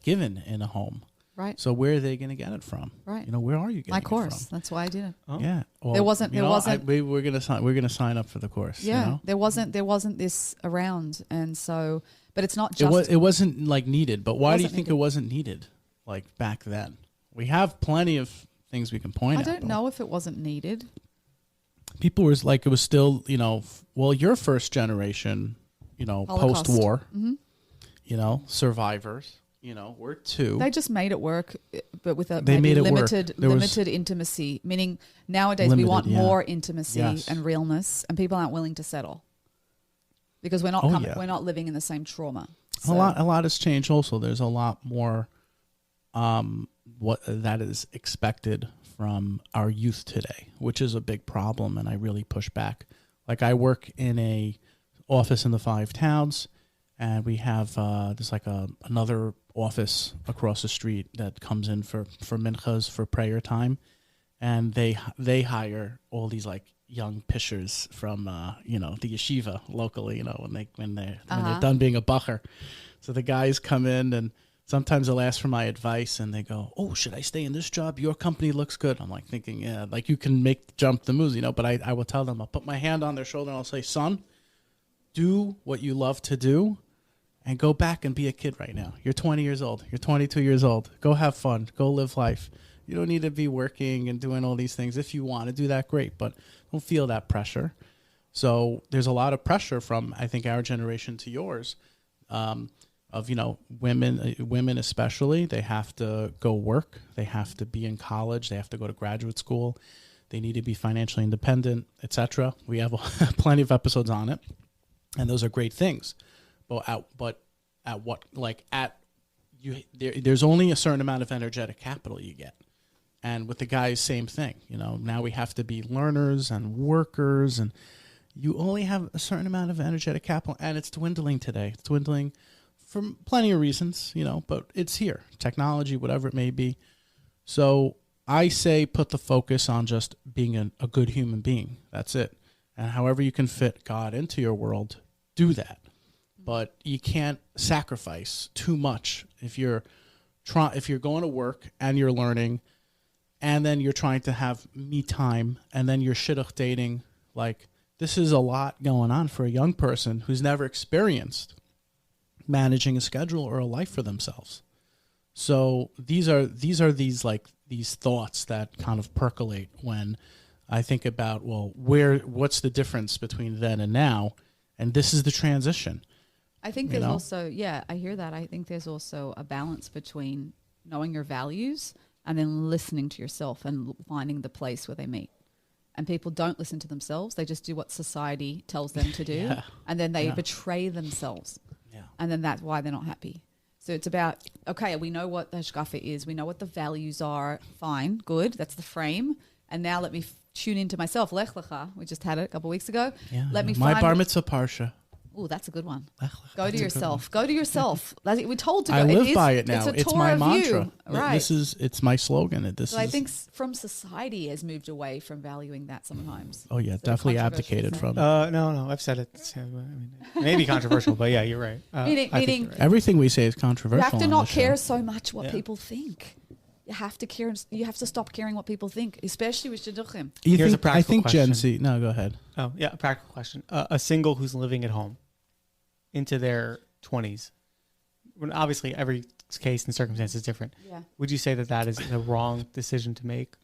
[SPEAKER 2] given in a home.
[SPEAKER 1] Right.
[SPEAKER 2] So where are they going to get it from?
[SPEAKER 1] Right.
[SPEAKER 2] Where are you getting
[SPEAKER 1] my
[SPEAKER 2] it
[SPEAKER 1] course?
[SPEAKER 2] from?
[SPEAKER 1] That's why I did it.
[SPEAKER 2] Oh. Yeah. Well,
[SPEAKER 1] there wasn't.
[SPEAKER 2] We're going to sign up for the course.
[SPEAKER 1] Yeah. There wasn't this around, and so. But it's not just.
[SPEAKER 2] It wasn't like needed. But why do you think it wasn't needed? Like back then, we have plenty of things we can point at.
[SPEAKER 1] I don't know if it wasn't needed.
[SPEAKER 2] People were like, it was still, your first generation,
[SPEAKER 1] Holocaust.
[SPEAKER 2] post-war, survivors. We're two.
[SPEAKER 1] They just made it work, but with a limited intimacy. Meaning nowadays we want more intimacy and realness, and people aren't willing to settle because we're not we're not living in the same trauma. So.
[SPEAKER 2] A lot has changed. Also, there's a lot more what that is expected from our youth today, which is a big problem, and I really push back. Like, I work in a office in the 5 towns. And we have there's like another office across the street that comes in for minchas, for prayer time, and they hire all these like young pishers from the yeshiva locally. When they're done being a bacher, so the guys come in and sometimes they'll ask for my advice and they go, "Oh, should I stay in this job? Your company looks good." I'm like thinking, yeah, like you can jump the moves, But I will tell them, I'll put my hand on their shoulder and I'll say, "Son, do what you love to do. And go back and be a kid right now. You're 20 years old. You're 22 years old. Go have fun. Go live life. You don't need to be working and doing all these things. If you want to do that, great. But don't feel that pressure." So there's a lot of pressure from, I think, our generation to yours, of, women especially. They have to go work. They have to be in college. They have to go to graduate school. They need to be financially independent, etc. We have plenty of episodes on it. And those are great things. There's only a certain amount of energetic capital you get. And with the guys, same thing. Now we have to be learners and workers, and you only have a certain amount of energetic capital, and it's dwindling today. It's dwindling for plenty of reasons, but it's here. Technology, whatever it may be. So I say put the focus on just being a good human being. That's it. And however you can fit God into your world, do that. But you can't sacrifice too much if you're going to work and you're learning, and then you're trying to have me time, and then you're shidduch dating like this is a lot going on for a young person who's never experienced managing a schedule or a life for themselves. So these are these thoughts that kind of percolate when I think about, well, what's the difference between then and now? And this is the transition.
[SPEAKER 1] I think there's also, I hear that. I think there's also a balance between knowing your values and then listening to yourself and finding the place where they meet. And people don't listen to themselves. They just do what society tells them to do. And then they betray themselves. Yeah. And then that's why they're not happy. So it's about, okay, we know what the hashkafa is. We know what the values are. Fine, good. That's the frame. And now let me tune into myself. Lech lecha. We just had it a couple of weeks ago.
[SPEAKER 2] Yeah,
[SPEAKER 1] let me
[SPEAKER 2] my
[SPEAKER 1] find
[SPEAKER 2] bar mitzvah parsha.
[SPEAKER 1] Oh, that's a good one. Go to yourself. Go to yourself. We're told to go.
[SPEAKER 2] I live by it now. It's my mantra.
[SPEAKER 1] Right.
[SPEAKER 2] It's my slogan.
[SPEAKER 1] I think from society has moved away from valuing that sometimes.
[SPEAKER 2] Oh yeah, so definitely abdicated from it.
[SPEAKER 3] No, I've said it. Maybe controversial, but yeah, you're right.
[SPEAKER 1] Meaning
[SPEAKER 3] you're right.
[SPEAKER 2] Everything we say is controversial.
[SPEAKER 1] You have to not care so much what people think. You have to care. You have to stop caring what people think, especially with Shidduchim.
[SPEAKER 3] Here's a practical question.
[SPEAKER 2] Gen Z. No, go ahead.
[SPEAKER 3] Oh yeah, a practical question. A single who's living at home into their 20s. When obviously every case and circumstance is different. Yeah. Would you say that is the wrong decision to make?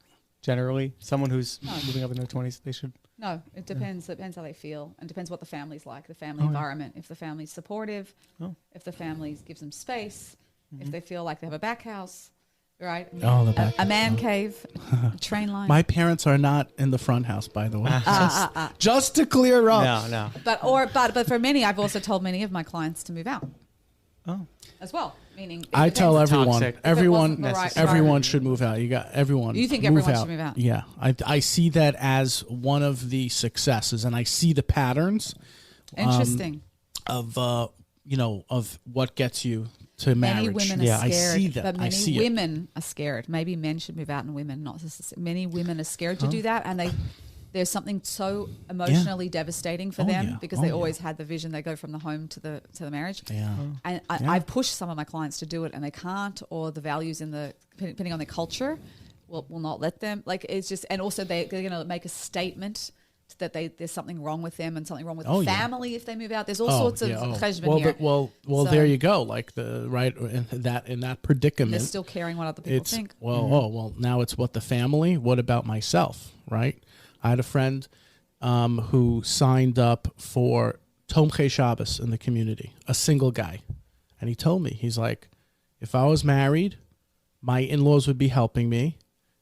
[SPEAKER 3] Generally, someone who's moving up in their 20s, they should.
[SPEAKER 1] No, it depends. It depends how they feel, and depends what the family's like, the family environment. If the family's supportive, if the family gives them space, if they feel like they have a back house. Right.
[SPEAKER 2] Oh, the back
[SPEAKER 1] a man cave, a train line.
[SPEAKER 2] My parents are not in the front house, by the way. Just to clear up.
[SPEAKER 3] No.
[SPEAKER 1] But for many, I've also told many of my clients to move out.
[SPEAKER 3] Oh.
[SPEAKER 1] As well, meaning
[SPEAKER 2] I tell everyone,
[SPEAKER 3] Toxic.
[SPEAKER 2] everyone should move out. You got everyone.
[SPEAKER 1] You think everyone should move out?
[SPEAKER 2] Yeah, I see that as one of the successes, and I see the patterns.
[SPEAKER 1] Interesting.
[SPEAKER 2] Of of what gets you to marriage.
[SPEAKER 1] Many women are scared.
[SPEAKER 2] I see that.
[SPEAKER 1] But many women are scared. Maybe men should move out and women not. Many women are scared to do that, and there's something so emotionally devastating for them because they always had the vision. They go from the home to the marriage. Yeah. And I've pushed some of my clients to do it, and they can't, or the values depending on their culture will not let them. Like it's just, and also they're going to make a statement that there's something wrong with them and something wrong with the family if they move out. There's all sorts of cheshbon here.
[SPEAKER 2] Well, so, there you go. Like in that predicament,
[SPEAKER 1] they're still caring what other people think.
[SPEAKER 2] Well, now it's what the family. What about myself? Right. I had a friend who signed up for Tomchei Shabbos in the community, a single guy, and he told me, he's like, if I was married, my in-laws would be helping me.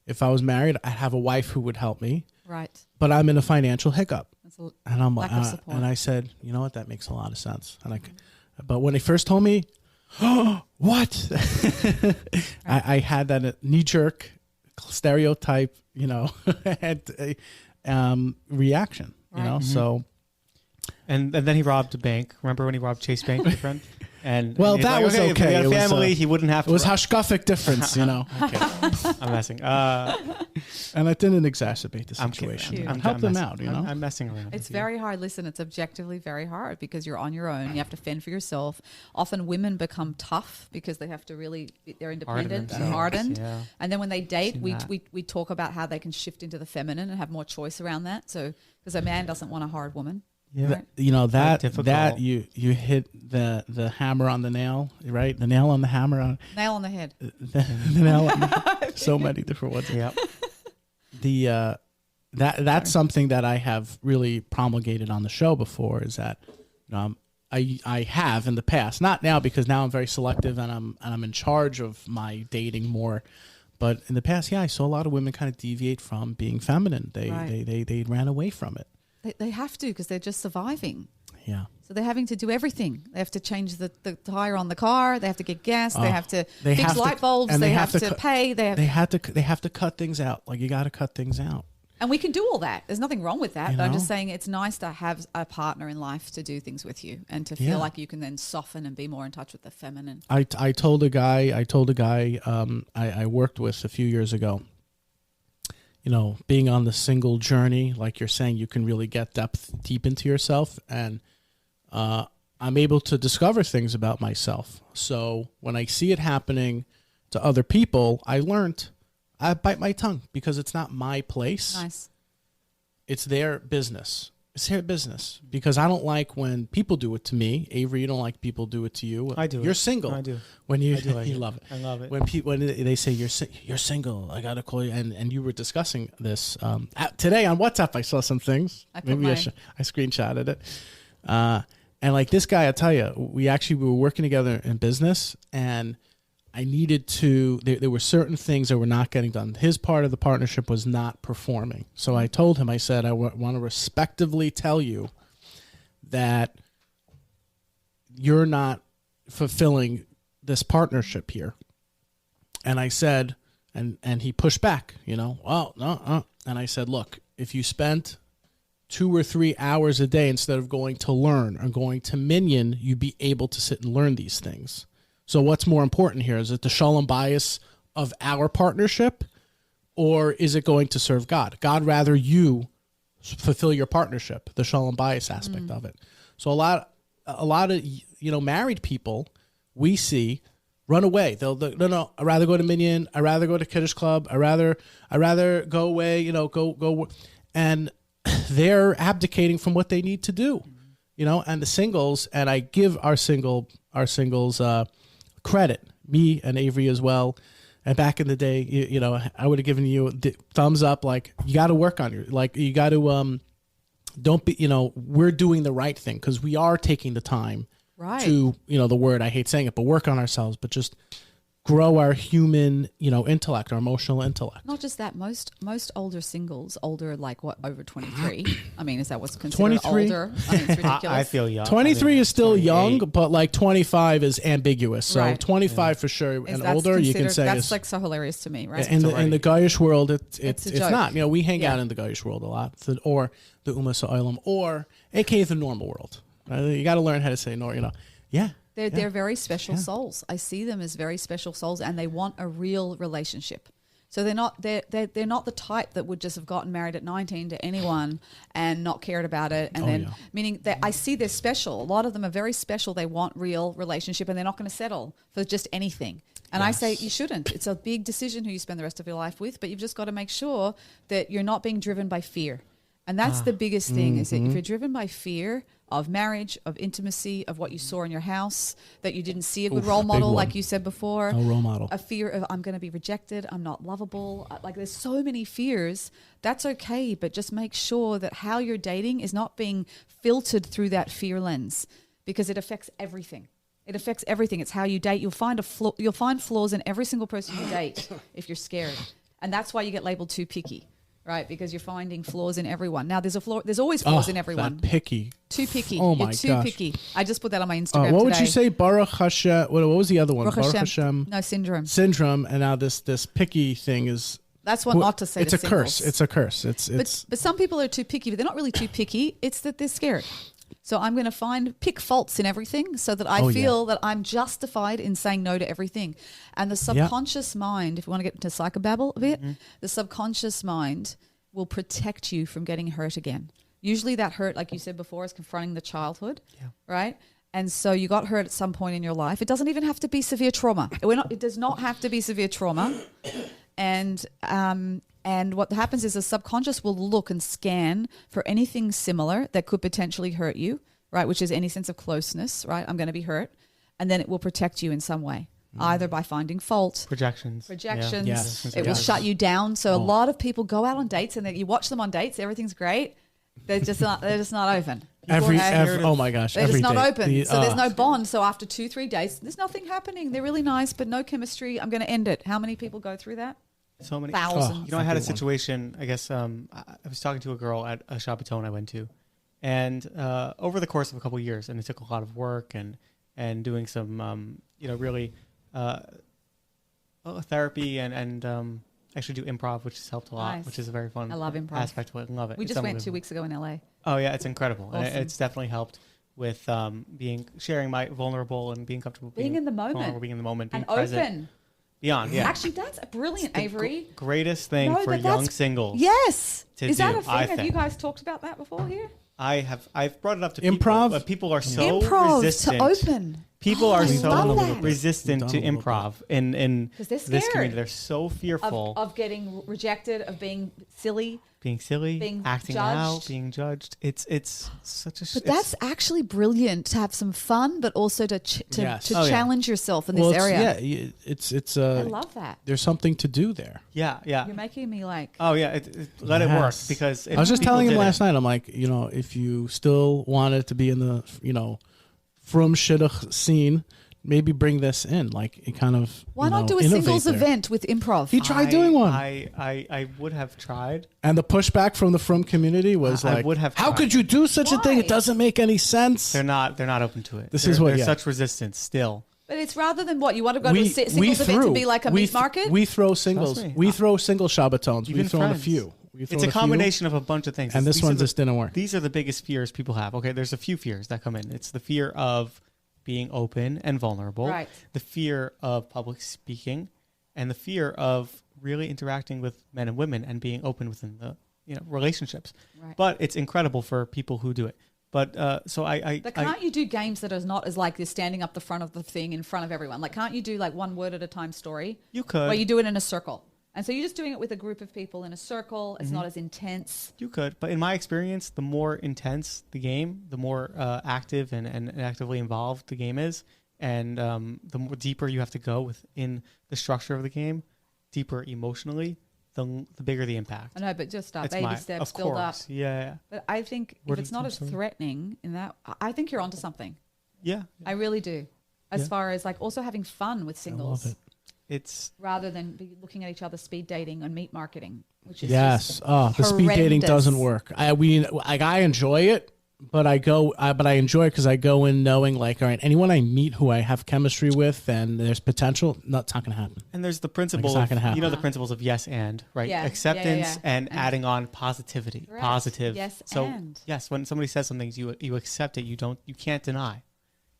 [SPEAKER 2] If I was married, I'd have a wife who would help me.
[SPEAKER 1] Right.
[SPEAKER 2] But I'm in a financial hiccup. And I'm
[SPEAKER 1] lack of support.
[SPEAKER 2] And I said, you know what? That makes a lot of sense. And but when they first told me, what? I had that knee-jerk stereotype, reaction, so.
[SPEAKER 3] And then he robbed a bank. Remember when he robbed Chase Bank, your friend? And
[SPEAKER 2] that was okay.
[SPEAKER 3] If he had a family, he wouldn't have to.
[SPEAKER 2] It was hashkafic difference,
[SPEAKER 3] Okay. I'm messing.
[SPEAKER 2] And it didn't exacerbate the situation. Help them out,
[SPEAKER 3] I'm messing around.
[SPEAKER 1] It's very hard. Listen, it's objectively very hard because you're on your own. You have to fend for yourself. Often women become tough because they have to they're independent and hardened. Yeah. And then when they date, we talk about how they can shift into the feminine and have more choice around that. So because a man doesn't want a hard woman.
[SPEAKER 2] Yeah, right? that you hit the hammer on the nail, right? The nail on the hammer on
[SPEAKER 1] nail on the head.
[SPEAKER 2] The nail on so many different ones. Yeah. That's something that I have really promulgated on the show before is that I have in the past, not now because now I'm very selective and I'm in charge of my dating more. But in the past, I saw a lot of women kind of deviate from being feminine. They ran away from it.
[SPEAKER 1] They have to because they're just surviving.
[SPEAKER 2] Yeah.
[SPEAKER 1] So they're having to do everything. They have to change the tire on the car. They have to get gas. They have to fix light bulbs. They have to pay. They have to cut things out. Like you got to cut things out. And we can do all that. There's nothing wrong with that. But I'm just saying it's nice to have a partner in life to do things with you and to feel like you can then soften and be more in touch with the feminine.
[SPEAKER 2] I told a guy I worked with a few years ago. Being on the single journey, like you're saying, you can really get deep into yourself. And I'm able to discover things about myself. So when I see it happening to other people, I bite my tongue because it's not my place.
[SPEAKER 1] Nice.
[SPEAKER 2] It's their business. business, because I don't like when people do it to me. Avery, you don't like people do it to you.
[SPEAKER 3] I do.
[SPEAKER 2] You're single.
[SPEAKER 3] I do.
[SPEAKER 2] When you
[SPEAKER 3] I do like
[SPEAKER 2] you
[SPEAKER 3] it.
[SPEAKER 2] love it.
[SPEAKER 3] I love it.
[SPEAKER 2] When they say you're single, I gotta call you. And you were discussing this today on WhatsApp. I saw some things. I screenshotted it. And like this guy, I tell you, we were working together in business, and I needed to, there were certain things that were not getting done. His part of the partnership was not performing. So I told him, I said, I want to respectively tell you that you're not fulfilling this partnership here. And I said, and he pushed back, well, no. And I said, look, if you spent 2 or 3 hours a day instead of going to learn or going to Minyan, you'd be able to sit and learn these things. So what's more important here? Is it the shalom bias of our partnership, or is it going to serve God? God rather you fulfill your partnership, the shalom bias aspect of it. So a lot of married people we see run away. No, I'd rather go to Minyan. I'd rather go to Kiddush Club. I'd rather go away. Go, and they're abdicating from what they need to do. And the singles, and I give our singles credit, me and Avery as well. And back in the day, I would have given you the thumbs up. Like, you got to work on you got to, don't be, we're doing the right thing, because we are taking the time to, the word, I hate saying it, but work on ourselves, but just grow our human, intellect, our emotional intellect.
[SPEAKER 1] Not just that, most older singles, like what, over 23? I mean, is that what's considered 23? Older? I mean, it's ridiculous.
[SPEAKER 3] I feel young.
[SPEAKER 2] 23 is still young, but like 25 is ambiguous. So 25 for sure, and older you can say
[SPEAKER 1] that's like so hilarious to me, right?
[SPEAKER 2] In the Goyish world, it's not. We hang out in the Goyish world a lot, or the Ummah Sa'olam, or aka the normal world. You got to learn how to say no. They're
[SPEAKER 1] very special souls. I see them as very special souls, and they want a real relationship. So they're not the type that would just have gotten married at 19 to anyone and not cared about it. And meaning that I see they're special. A lot of them are very special. They want real relationship, and they're not going to settle for just anything. And I say you shouldn't. It's a big decision who you spend the rest of your life with, but you've just got to make sure that you're not being driven by fear. And that's the biggest thing, is that if you're driven by fear of marriage, of intimacy, of what you saw in your house, that you didn't see a good role model, like you said before.
[SPEAKER 2] No role model.
[SPEAKER 1] A fear of, I'm going to be rejected, I'm not lovable. Like, there's so many fears. That's okay, but just make sure that how you're dating is not being filtered through that fear lens, because it affects everything. It affects everything. It's how you date. You'll find flaws in every single person you date if you're scared. And that's why you get labeled too picky. Right, because you're finding flaws in everyone. Now, there's always flaws in everyone.
[SPEAKER 2] That picky.
[SPEAKER 1] Too picky.
[SPEAKER 2] Oh, my
[SPEAKER 1] You're too
[SPEAKER 2] gosh.
[SPEAKER 1] picky. I just put that on my Instagram
[SPEAKER 2] What
[SPEAKER 1] today.
[SPEAKER 2] would you say? Baruch Hashem. What was the other one?
[SPEAKER 1] Baruch Hashem. No, syndrome.
[SPEAKER 2] Syndrome. And now this picky thing is...
[SPEAKER 1] That's what not to say
[SPEAKER 2] to singles. It's a curse.
[SPEAKER 1] But some people are too picky, but they're not really too picky. It's that they're scared. So I'm going to pick faults in everything so that I feel that I'm justified in saying no to everything. And the subconscious mind, if you want to get into psychobabble a bit, the subconscious mind will protect you from getting hurt again. Usually that hurt, like you said before, is confronting the childhood, right? And so you got hurt at some point in your life. It doesn't even have to be severe trauma. It does not have to be severe trauma. And what happens is the subconscious will look and scan for anything similar that could potentially hurt you, right? Which is any sense of closeness, right? I'm going to be hurt. And then it will protect you in some way. Either by finding fault.
[SPEAKER 3] Projections.
[SPEAKER 2] Yeah. Yes.
[SPEAKER 1] It will shut you down. So a lot of people go out on dates, and you watch them on dates, everything's great. They're just not open.
[SPEAKER 2] Oh my gosh.
[SPEAKER 1] They're just not open. So there's no bond. So after 2-3 days, there's nothing happening. They're really nice, but no chemistry. I'm going to end it. How many people go through that?
[SPEAKER 3] So many.
[SPEAKER 1] Thousands.
[SPEAKER 3] I had a situation, I guess, I was talking to a girl at a Shabbaton I went to. And over the course of a couple of years, and it took a lot of work and doing some, really... therapy and actually do improv, which has helped a lot, which is a very fun
[SPEAKER 1] I love improv.
[SPEAKER 3] aspect of it. I love it.
[SPEAKER 1] We just went 2 weeks ago in LA.
[SPEAKER 3] Oh yeah, it's incredible.
[SPEAKER 1] Awesome.
[SPEAKER 3] And it's definitely helped with sharing my vulnerable and being comfortable,
[SPEAKER 1] being in the moment,
[SPEAKER 3] being in the moment, being
[SPEAKER 1] and
[SPEAKER 3] present.
[SPEAKER 1] Open.
[SPEAKER 3] Beyond, yeah.
[SPEAKER 1] Actually, that's brilliant, Avery.
[SPEAKER 3] Greatest thing for young singles.
[SPEAKER 1] Yes.
[SPEAKER 3] Is
[SPEAKER 1] that a thing? Have you guys talked about that before here?
[SPEAKER 3] I've brought it up to
[SPEAKER 2] improv,
[SPEAKER 3] people, but people are so
[SPEAKER 1] improv
[SPEAKER 3] resistant
[SPEAKER 1] to open.
[SPEAKER 3] People are
[SPEAKER 1] I
[SPEAKER 3] so
[SPEAKER 1] love that.
[SPEAKER 3] resistant
[SPEAKER 2] We've
[SPEAKER 3] to
[SPEAKER 2] done a little
[SPEAKER 3] improv in
[SPEAKER 1] 'Cause they're
[SPEAKER 3] this
[SPEAKER 1] scared
[SPEAKER 3] community. They're so fearful
[SPEAKER 1] of getting rejected, of being silly.
[SPEAKER 3] being silly,
[SPEAKER 1] being
[SPEAKER 3] acting
[SPEAKER 1] judged.
[SPEAKER 3] out, being judged. It's such a.
[SPEAKER 1] But that's actually brilliant to have some fun, but also to
[SPEAKER 2] Yes.
[SPEAKER 3] Oh, yeah.
[SPEAKER 1] challenge yourself in
[SPEAKER 2] Well,
[SPEAKER 1] this area.
[SPEAKER 2] yeah, it's
[SPEAKER 1] I love that.
[SPEAKER 2] there's something to do there.
[SPEAKER 3] yeah.
[SPEAKER 1] You're making me like.
[SPEAKER 3] Oh yeah, let it work
[SPEAKER 2] Yes.
[SPEAKER 3] because
[SPEAKER 2] I was just
[SPEAKER 3] people
[SPEAKER 2] telling him
[SPEAKER 3] did
[SPEAKER 2] last
[SPEAKER 3] it-
[SPEAKER 2] night. I'm like, if you still wanted to be in the, from Shidduch scene, maybe bring this in. Like, it kind of.
[SPEAKER 1] Why not do a
[SPEAKER 2] innovate
[SPEAKER 1] singles
[SPEAKER 2] there.
[SPEAKER 1] event with improv?
[SPEAKER 2] He tried doing one.
[SPEAKER 3] I would have tried.
[SPEAKER 2] And the pushback from the From community was
[SPEAKER 3] I
[SPEAKER 2] like,
[SPEAKER 3] would have
[SPEAKER 2] how
[SPEAKER 3] tried.
[SPEAKER 2] could you do such a thing?
[SPEAKER 1] Why?
[SPEAKER 2] It doesn't make any sense.
[SPEAKER 3] They're not open to it.
[SPEAKER 2] This is what-
[SPEAKER 3] there's
[SPEAKER 2] yeah.
[SPEAKER 3] such resistance still.
[SPEAKER 1] But it's rather than what you want to go to a singles event to be like a meat market.
[SPEAKER 2] We throw singles.
[SPEAKER 3] Trust me.
[SPEAKER 2] We throw single Shabbatons.
[SPEAKER 3] Even
[SPEAKER 2] We've thrown a
[SPEAKER 3] friends.
[SPEAKER 2] few. We've
[SPEAKER 3] It's
[SPEAKER 2] thrown
[SPEAKER 3] a
[SPEAKER 2] few,
[SPEAKER 3] combination of a bunch of things.
[SPEAKER 2] and this
[SPEAKER 3] These
[SPEAKER 2] one
[SPEAKER 3] are the-
[SPEAKER 2] just didn't work.
[SPEAKER 3] These are the biggest fears people have. Okay, there's a few fears that come in. It's the fear of being open and vulnerable,
[SPEAKER 1] Right.
[SPEAKER 3] the fear of public speaking, and the fear of really interacting with men and women and being open within the relationships.
[SPEAKER 1] Right.
[SPEAKER 3] But it's incredible for people who do it. But so
[SPEAKER 1] But can't you do games that are not as like you're standing up the front of the thing in front of everyone? Like, can't you do like one word at a time story?
[SPEAKER 3] You could.
[SPEAKER 1] Where you do it in a circle. And so you're just doing it with a group of people in a circle. It's not as intense.
[SPEAKER 3] You could, but in my experience, the more intense the game, the more active and actively involved the game is, and the more deeper you have to go within the structure of the game, deeper emotionally, the bigger the impact.
[SPEAKER 1] I know, but just
[SPEAKER 3] That's
[SPEAKER 1] baby steps,
[SPEAKER 3] of
[SPEAKER 1] build up.
[SPEAKER 3] course. Yeah.
[SPEAKER 1] But I think
[SPEAKER 3] Where
[SPEAKER 1] if it's
[SPEAKER 3] did
[SPEAKER 1] not
[SPEAKER 3] it
[SPEAKER 1] as
[SPEAKER 3] come from?
[SPEAKER 1] threatening in that, I think you're onto something.
[SPEAKER 3] Yeah.
[SPEAKER 1] I really do. As
[SPEAKER 3] Yeah.
[SPEAKER 1] far as like also having fun with singles.
[SPEAKER 2] love it.
[SPEAKER 3] It's
[SPEAKER 1] Rather than be looking at each other speed dating and meat marketing, which is
[SPEAKER 2] Yes.
[SPEAKER 1] just
[SPEAKER 2] Oh, the speed dating
[SPEAKER 1] horrendous.
[SPEAKER 2] doesn't work. I enjoy it, but I enjoy it because I go in knowing like, all right, anyone I meet who I have chemistry with and there's potential, not going to happen.
[SPEAKER 3] and there's the principle
[SPEAKER 2] not
[SPEAKER 3] of,
[SPEAKER 2] gonna happen.
[SPEAKER 3] the principles of yes and, right?
[SPEAKER 1] Yeah, yeah,
[SPEAKER 3] Acceptance
[SPEAKER 1] yeah.
[SPEAKER 3] and
[SPEAKER 1] And-
[SPEAKER 3] adding on positivity.
[SPEAKER 1] Correct.
[SPEAKER 3] Positive.
[SPEAKER 1] Yes,
[SPEAKER 3] so
[SPEAKER 1] and.
[SPEAKER 3] yes, when somebody says something, you accept it. You can't deny.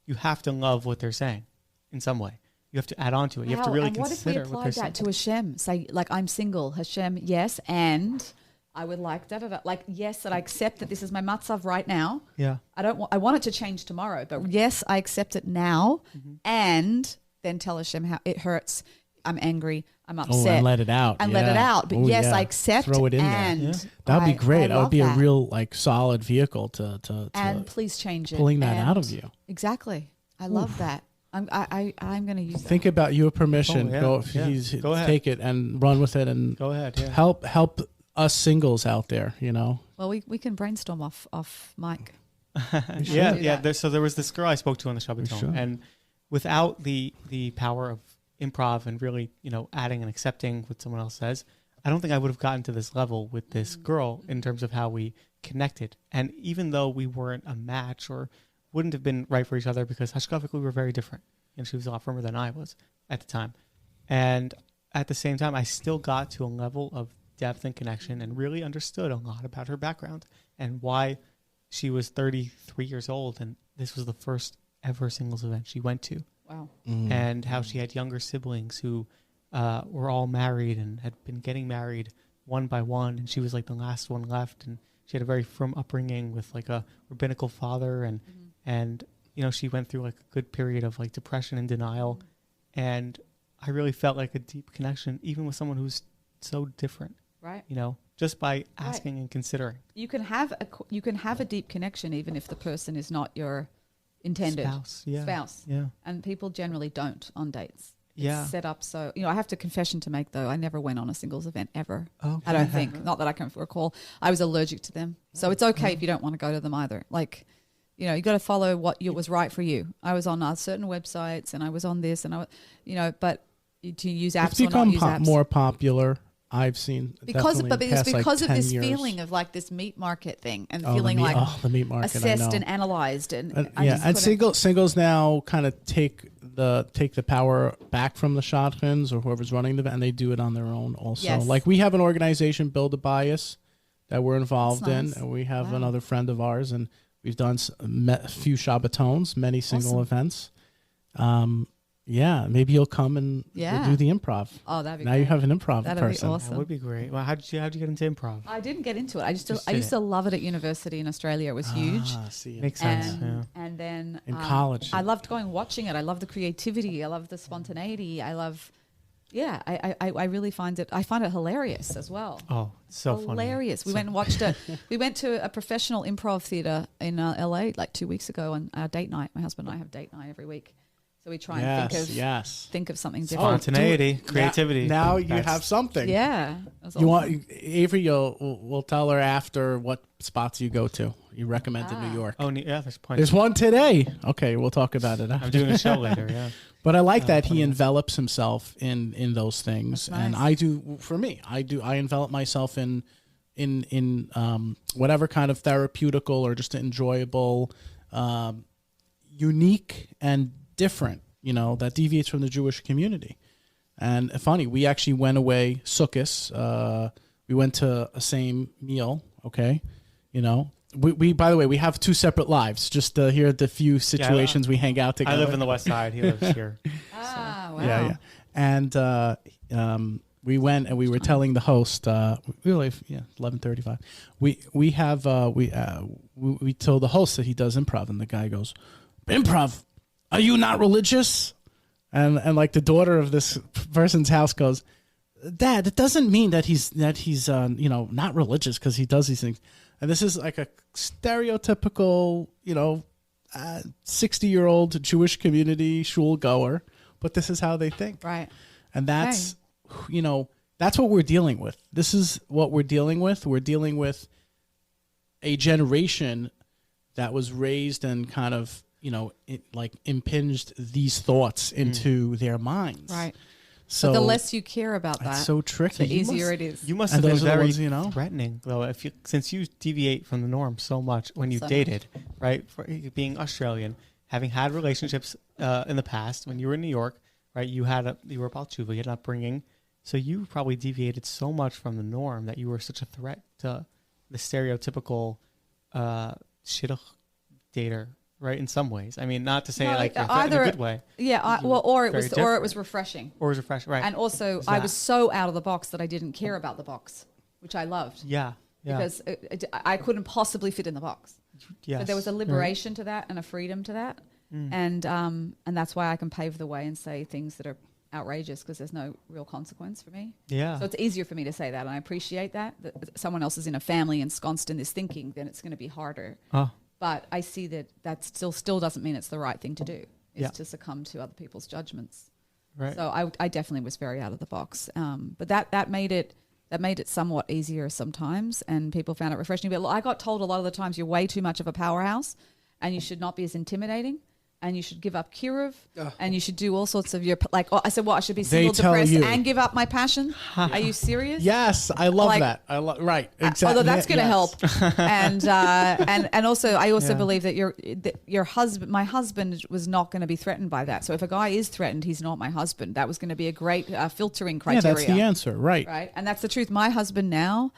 [SPEAKER 3] You have to love what they're saying in some way. You have to add on to it. You have to
[SPEAKER 1] Wow,
[SPEAKER 3] really
[SPEAKER 1] and what if we
[SPEAKER 3] consider what
[SPEAKER 1] applied
[SPEAKER 3] they're
[SPEAKER 1] that
[SPEAKER 3] saying.
[SPEAKER 1] to Hashem? Say, like, I'm single. Hashem, yes, and I would like da-da-da. Like, yes, that I accept that this is my matzav right now.
[SPEAKER 3] Yeah.
[SPEAKER 1] I want it to change tomorrow, but yes, I accept it now, and then tell Hashem how it hurts. I'm angry. I'm upset.
[SPEAKER 2] Oh, and let it out.
[SPEAKER 1] And let it
[SPEAKER 2] Yeah.
[SPEAKER 1] out. But
[SPEAKER 2] Oh,
[SPEAKER 1] yes,
[SPEAKER 2] yeah.
[SPEAKER 1] I accept.
[SPEAKER 2] Throw it in
[SPEAKER 1] and
[SPEAKER 2] there. That'd be great.
[SPEAKER 1] I
[SPEAKER 2] That would
[SPEAKER 1] love
[SPEAKER 2] be a
[SPEAKER 1] that.
[SPEAKER 2] real like solid vehicle to
[SPEAKER 1] And please change it.
[SPEAKER 2] pulling that out
[SPEAKER 1] And-
[SPEAKER 2] of you.
[SPEAKER 1] Exactly. I love that. I'm going to use
[SPEAKER 2] Think about your permission.
[SPEAKER 3] Oh, yeah.
[SPEAKER 2] Go,
[SPEAKER 3] Yeah.
[SPEAKER 2] he's,
[SPEAKER 3] Go ahead.
[SPEAKER 2] take it and run with it and
[SPEAKER 3] Go ahead. Yeah.
[SPEAKER 2] help us singles out there.
[SPEAKER 1] that. Well, we can brainstorm off mic.
[SPEAKER 3] Yeah.
[SPEAKER 1] do
[SPEAKER 3] Yeah.
[SPEAKER 1] that.
[SPEAKER 3] So there was this girl I spoke to on the Shabbaton,
[SPEAKER 2] should.
[SPEAKER 3] and without the power of improv and really, adding and accepting what someone else says, I don't think I would have gotten to this level with this girl in terms of how we connected. And even though we weren't a match or wouldn't have been right for each other because hashkafically we were very different. She was a lot firmer than I was at the time. And at the same time, I still got to a level of depth and connection and really understood a lot about her background and why she was 33 years old. And this was the first ever singles event she went to.
[SPEAKER 1] Wow.
[SPEAKER 3] And how she had younger siblings who were all married and had been getting married one by one. And she was like the last one left. And she had a very firm upbringing with like a rabbinical father. And she went through like a good period of like depression and denial. And I really felt like a deep connection, even with someone who's so different,
[SPEAKER 1] Right.
[SPEAKER 3] just by asking and considering.
[SPEAKER 1] You can have a deep connection even if the person is not your intended
[SPEAKER 3] Spouse. Yeah.
[SPEAKER 1] spouse.
[SPEAKER 3] Yeah.
[SPEAKER 1] And people generally don't on dates. It's
[SPEAKER 3] Yeah.
[SPEAKER 1] set up so I have a confession to make though. I never went on a singles event ever.
[SPEAKER 3] Okay.
[SPEAKER 1] I don't think. Not that I can recall. I was allergic to them. So it's okay if you don't want to go to them either. Like, you got to follow what was right for you. I was on certain websites and I was on this and but to use apps
[SPEAKER 2] It's
[SPEAKER 1] or not
[SPEAKER 2] become
[SPEAKER 1] use apps.
[SPEAKER 2] more popular. I've seen
[SPEAKER 1] Because
[SPEAKER 2] definitely
[SPEAKER 1] but
[SPEAKER 2] in
[SPEAKER 1] it's
[SPEAKER 2] the past,
[SPEAKER 1] because
[SPEAKER 2] like
[SPEAKER 1] of
[SPEAKER 2] 10
[SPEAKER 1] this
[SPEAKER 2] years.
[SPEAKER 1] feeling of like this meat market thing and
[SPEAKER 2] Oh,
[SPEAKER 1] feeling like
[SPEAKER 2] the meat market.
[SPEAKER 1] assessed
[SPEAKER 2] I know.
[SPEAKER 1] and analyzed and I
[SPEAKER 2] yeah,
[SPEAKER 1] just
[SPEAKER 2] and
[SPEAKER 1] couldn't-
[SPEAKER 2] singles now kind of take the power back from the shotguns or whoever's running the event, and they do it on their own also.
[SPEAKER 1] Yes.
[SPEAKER 2] Like we have an organization, Build a Bias, that we're involved
[SPEAKER 1] That's nice.
[SPEAKER 2] in, and we have
[SPEAKER 1] Wow.
[SPEAKER 2] another friend of ours, and we've done a few Shabbatons, many single
[SPEAKER 1] Awesome.
[SPEAKER 2] events. Yeah, maybe you'll come and we'll do the improv.
[SPEAKER 1] Oh, that'd be
[SPEAKER 2] now
[SPEAKER 1] great.
[SPEAKER 2] you have an improv
[SPEAKER 1] That'd
[SPEAKER 2] person.
[SPEAKER 1] be awesome.
[SPEAKER 3] That would be great. Well, how'd you get into improv?
[SPEAKER 1] I didn't get into it. I used to love it at university in Australia. It was huge.
[SPEAKER 2] See,
[SPEAKER 3] Makes sense.
[SPEAKER 1] And then
[SPEAKER 2] in college,
[SPEAKER 1] I loved going watching it. I love the creativity. I love the spontaneity. I love, I really find it. I find it hilarious as well.
[SPEAKER 3] Oh, it's so funny.
[SPEAKER 1] Hilarious. We went and watched it. We went to a professional improv theater in LA like 2 weeks ago on our date night. My husband and I have date night every week. So we try and think of something different.
[SPEAKER 3] Spontaneity, creativity.
[SPEAKER 2] Now you have something.
[SPEAKER 1] Yeah.
[SPEAKER 2] You want Avery? We'll tell her after what spots you go to. You recommend in New York.
[SPEAKER 3] Oh, yeah. There's plenty.
[SPEAKER 2] There's one today. Okay, we'll talk about it after.
[SPEAKER 3] I'm doing a show later. Yeah.
[SPEAKER 2] But I like that he envelops himself in those things,
[SPEAKER 1] That's nice.
[SPEAKER 2] and I do. For me, I envelop myself in whatever kind of therapeutical or just enjoyable, unique and different, that deviates from the Jewish community. And funny, we actually went away, Sukkot. We went to a same meal, okay? We by the way, we have two separate lives, just here are the few situations we hang out together.
[SPEAKER 3] I live in the West Side. He lives here.
[SPEAKER 1] Wow.
[SPEAKER 2] Yeah. And we went and we were telling the host, we were 11:35. We told the host that he does improv, and the guy goes, "Improv? Are you not religious?" And like the daughter of this person's house goes, "Dad, it doesn't mean that he's not religious because he does these things." And this is like a stereotypical 60-year-old Jewish community shul goer, but this is how they think,
[SPEAKER 1] Right.
[SPEAKER 2] and that's that's what we're dealing with. This is what we're dealing with. We're dealing with a generation that was raised and kind of impinged these thoughts into their minds.
[SPEAKER 1] Right.
[SPEAKER 2] So
[SPEAKER 1] but the less you care about
[SPEAKER 2] that's
[SPEAKER 1] that,
[SPEAKER 2] so tricky.
[SPEAKER 1] the easier it is.
[SPEAKER 3] You must
[SPEAKER 2] And
[SPEAKER 3] have been
[SPEAKER 2] those are the
[SPEAKER 3] very
[SPEAKER 2] ones,
[SPEAKER 3] threatening, though, since you deviate from the norm so much when you've dated, right? For being Australian, having had relationships in the past when you were in New York, right? You were Baal Tshuva, you had an upbringing, so you probably deviated so much from the norm that you were such a threat to the stereotypical Shidduch dater. Right, in some ways. I mean, not to say you're in a good way.
[SPEAKER 1] Yeah, or it was refreshing.
[SPEAKER 3] Or it was refreshing, right?
[SPEAKER 1] And also, I was so out of the box that I didn't care about the box, which I loved.
[SPEAKER 3] Yeah.
[SPEAKER 1] Because I couldn't possibly fit in the box.
[SPEAKER 3] Yes.
[SPEAKER 1] So there was a liberation to that and a freedom to that, and that's why I can pave the way and say things that are outrageous because there's no real consequence for me.
[SPEAKER 3] Yeah.
[SPEAKER 1] So it's easier for me to say that, and I appreciate that someone else is in a family ensconced in this thinking, then it's going to be harder.
[SPEAKER 3] Oh.
[SPEAKER 1] But I see that still doesn't mean it's the right thing to do. It's
[SPEAKER 3] Yeah.
[SPEAKER 1] to succumb to other people's judgments.
[SPEAKER 3] Right.
[SPEAKER 1] So I definitely was very out of the box. But that made it somewhat easier sometimes, and people found it refreshing. But I got told a lot of the times you're way too much of a powerhouse, and you should not be as intimidating. And you should give up kiruv, and you should do all sorts of I said, I should be single, depressed, and give up my passion. Are you serious?
[SPEAKER 2] Yes, I love that. Right, exactly.
[SPEAKER 1] Although that's going to help, and also I believe that your husband, my husband, was not going to be threatened by that. So if a guy is threatened, he's not my husband. That was going to be a great filtering criteria.
[SPEAKER 2] Yeah, that's the answer. Right,
[SPEAKER 1] and that's the truth. My husband now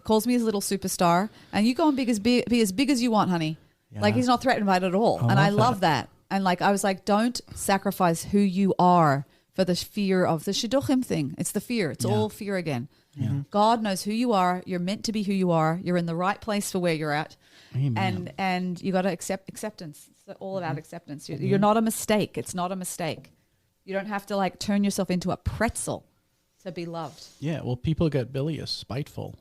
[SPEAKER 1] calls me his little superstar, and you go and be as big as you want, honey. Yeah. Like he's not threatened by it at all. And I love that. And I was like, don't sacrifice who you are for the fear of the Shidduchim thing. It's the fear. It's all fear again. Yeah. God knows who you are. You're meant to be who you are. You're in the right place for where you're at. Amen. And you got to accept acceptance. It's all about acceptance. You're not a mistake. It's not a mistake. You don't have to turn yourself into a pretzel to be loved.
[SPEAKER 2] Yeah. Well, people get bilious, spiteful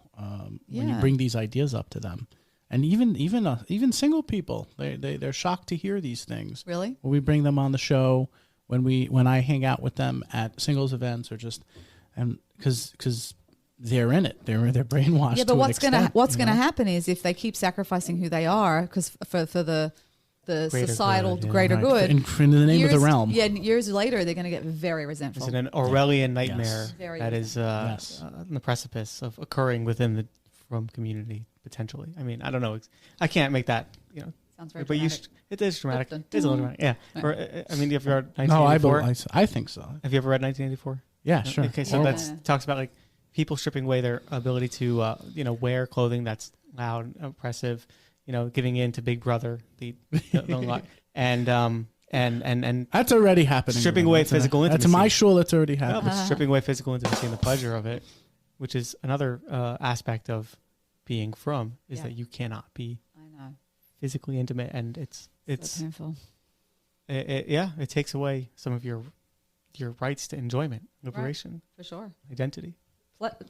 [SPEAKER 2] when you bring these ideas up to them. And even single people, they're shocked to hear these things.
[SPEAKER 1] Really?
[SPEAKER 2] When we bring them on the show, when I hang out with them at singles events, or because they're in it, they're brainwashed.
[SPEAKER 1] Yeah, but what's gonna
[SPEAKER 2] know?
[SPEAKER 1] happen is if they keep sacrificing who they are, because for the greater societal
[SPEAKER 3] good,
[SPEAKER 1] greater good,
[SPEAKER 2] in the name of the realm.
[SPEAKER 1] Yeah, years later they're gonna get very resentful.
[SPEAKER 3] Is it an Orwellian nightmare
[SPEAKER 1] Very
[SPEAKER 3] that is on the precipice of occurring within the Frum community? Potentially. I mean, I don't know. I can't make that,
[SPEAKER 1] Sounds very
[SPEAKER 3] but
[SPEAKER 1] dramatic.
[SPEAKER 3] it is dramatic. It is a little dramatic. Yeah.
[SPEAKER 1] Right.
[SPEAKER 3] Or, I mean, have you read
[SPEAKER 2] No,
[SPEAKER 3] 1984?
[SPEAKER 2] I think so.
[SPEAKER 3] Have you ever read 1984?
[SPEAKER 2] Yeah, sure.
[SPEAKER 3] Okay, so that talks about people stripping away their ability to, wear clothing that's loud, oppressive, giving in to Big Brother, the and and
[SPEAKER 2] That's already happening.
[SPEAKER 3] stripping away physical intimacy.
[SPEAKER 2] That's my shul. That's already
[SPEAKER 3] No,
[SPEAKER 2] happening.
[SPEAKER 3] but stripping away physical intimacy and the pleasure of it, which is another aspect of being from, is that you cannot be physically intimate, and it's
[SPEAKER 1] so painful.
[SPEAKER 3] It takes away some of your rights to enjoyment, liberation,
[SPEAKER 1] right. For sure,
[SPEAKER 3] identity,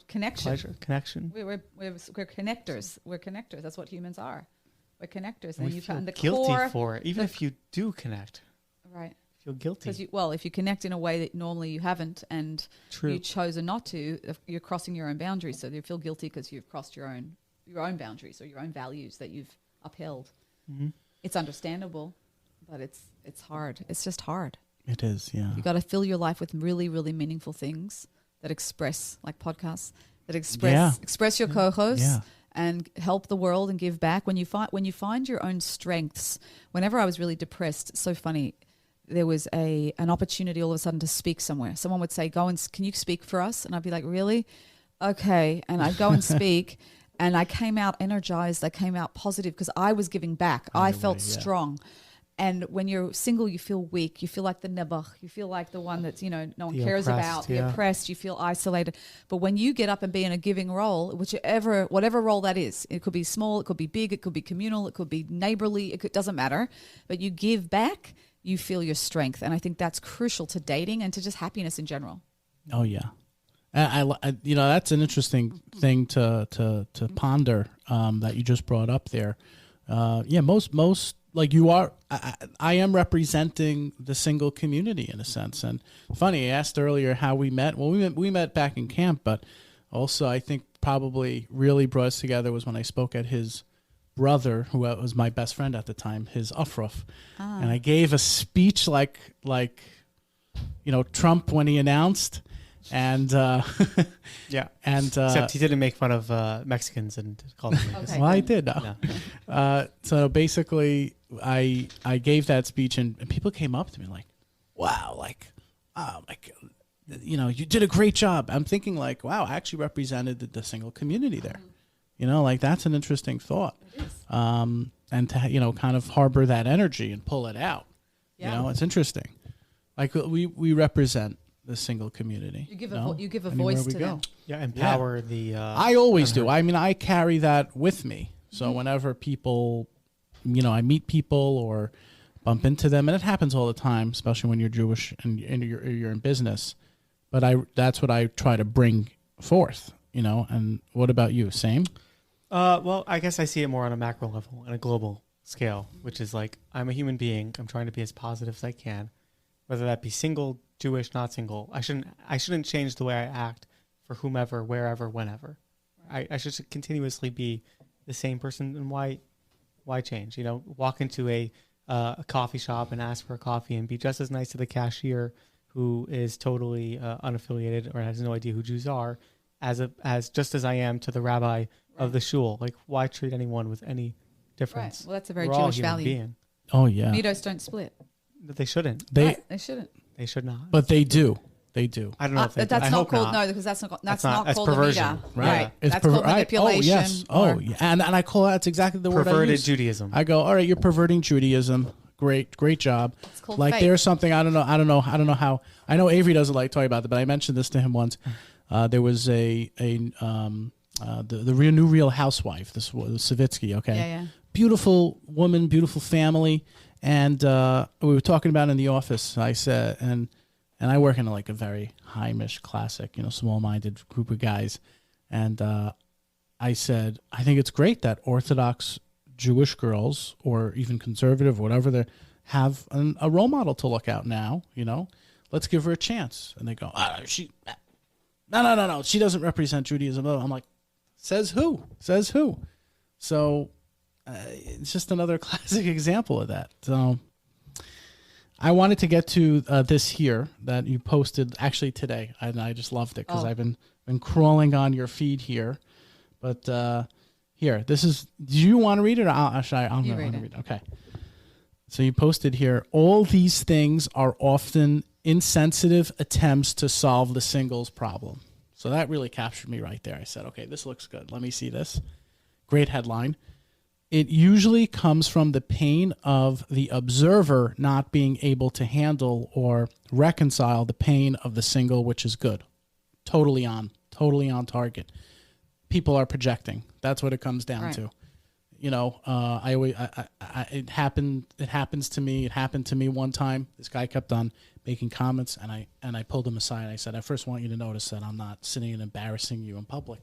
[SPEAKER 1] connection,
[SPEAKER 3] pleasure, connection.
[SPEAKER 1] We're connectors. We're connectors. That's what humans are. We're connectors,
[SPEAKER 3] and
[SPEAKER 1] you
[SPEAKER 3] we feel
[SPEAKER 1] the
[SPEAKER 3] guilty
[SPEAKER 1] core,
[SPEAKER 3] for it, even if you do connect.
[SPEAKER 1] Right.
[SPEAKER 3] Feel guilty.
[SPEAKER 1] Because if you connect in a way that normally you haven't, and you've chosen not to, you're crossing your own boundaries. So you feel guilty because you've crossed your own boundaries or your own values that you've upheld.
[SPEAKER 3] Mm-hmm.
[SPEAKER 1] It's understandable, but it's hard. It's just hard.
[SPEAKER 2] It is, yeah.
[SPEAKER 1] You got to fill your life with really, really meaningful things that express, like podcasts, that express your co-hosts and help the world and give back. When you find your own strengths. Whenever I was really depressed, it's so funny. There was an opportunity all of a sudden to speak somewhere. Someone would say, can you speak for us? And I'd be like, really? Okay. And I'd go and speak. And I came out energized. I came out positive because I was giving back. I felt strong. And when you're single, you feel weak. You feel like the nebuch. You feel like the one that's, no one cares about. The oppressed. You feel isolated. But when you get up and be in a giving role, whatever role that is, it could be small, it could be big, it could be communal, it could be neighborly, it doesn't matter. But you give back, you feel your strength. And I think that's crucial to dating and to just happiness in general.
[SPEAKER 2] Oh, yeah. I that's an interesting thing to ponder that you just brought up there. Most like you are, I am representing the single community in a sense. And funny, I asked earlier how we met. Well, we met back in camp, but also I think probably really brought us together was when I spoke at his brother, who was my best friend at the time, his Afraf. And I gave a speech like Trump when he announced. And
[SPEAKER 3] except he didn't make fun of Mexicans and called them.
[SPEAKER 2] Okay. Well, I did. No. So basically, I gave that speech, and people came up to me like, "Wow, you did a great job." I'm thinking like, "Wow, I actually represented the single community there." That's an interesting thought.
[SPEAKER 1] It is.
[SPEAKER 2] And to kind of harbor that energy and pull it out.
[SPEAKER 1] Yeah.
[SPEAKER 2] It's interesting. Like we represent the single community.
[SPEAKER 1] You give a voice to them.
[SPEAKER 3] Yeah, empower the...
[SPEAKER 2] I always do. I mean, I carry that with me. So whenever people, I meet people or bump into them, and it happens all the time, especially when you're Jewish and you're in business. But that's what I try to bring forth, And what about you? Same?
[SPEAKER 3] Well, I guess I see it more on a macro level and a global scale, which is like, I'm a human being. I'm trying to be as positive as I can, whether that be single, Jewish, not single. I shouldn't change the way I act for whomever, wherever, whenever. I should continuously be the same person. And why change? Walk into a coffee shop and ask for a coffee and be just as nice to the cashier who is totally unaffiliated or has no idea who Jews are, as just as I am to the rabbi of the shul. Like, why treat anyone with any difference?
[SPEAKER 1] Right. Well, that's a very
[SPEAKER 3] We're
[SPEAKER 1] Jewish
[SPEAKER 3] all human
[SPEAKER 1] value.
[SPEAKER 3] Being.
[SPEAKER 2] Oh yeah.
[SPEAKER 1] Midos don't split.
[SPEAKER 3] They shouldn't.
[SPEAKER 1] They shouldn't.
[SPEAKER 3] They should not.
[SPEAKER 2] But they do. They do.
[SPEAKER 3] I don't know if they do.
[SPEAKER 1] That's
[SPEAKER 3] I
[SPEAKER 1] not
[SPEAKER 3] hope
[SPEAKER 1] called
[SPEAKER 3] not.
[SPEAKER 1] no, because that's not
[SPEAKER 3] That's
[SPEAKER 1] called
[SPEAKER 3] perversion.
[SPEAKER 1] a midah.
[SPEAKER 2] Right.
[SPEAKER 1] That's called manipulation.
[SPEAKER 2] Oh yes. Oh yeah. And I call that's exactly the word I
[SPEAKER 3] Perverted
[SPEAKER 2] use.
[SPEAKER 3] Judaism.
[SPEAKER 2] I go, all right, you're perverting Judaism. Great job.
[SPEAKER 1] It's called
[SPEAKER 2] like
[SPEAKER 1] faith.
[SPEAKER 2] there's something I don't know how. I know Avery doesn't like talking about it, but I mentioned this to him once. There was the Real Housewife. This was Savitsky. Okay.
[SPEAKER 1] Yeah.
[SPEAKER 2] Beautiful woman, beautiful family, and we were talking about it in the office. I said, and I work in like a very Heimish, classic, small-minded group of guys, and I said, I think it's great that Orthodox Jewish girls or even conservative, whatever, they have a role model to look out now. Let's give her a chance. And they go, no, she doesn't represent Judaism. I'm like, says who? So it's just another classic example of that. So I wanted to get to this here that you posted actually today, and I just loved it because I've been crawling on your feed here. But here, this is. Do you want to read it? Or I'm going to read it. Okay. So you posted here. All these things are often insensitive attempts to solve the singles problem. So that really captured me right there. I said, okay, this looks good. Let me see this. Great headline. it usually comes from the pain of the observer not being able to handle or reconcile the pain of the single, which is good. Totally on target. People are projecting. That's what it comes down to. You know, it happens to me. It happened to me one time. This guy kept on making comments, and I pulled him aside. I said, I first want you to notice that I'm not sitting and embarrassing you in public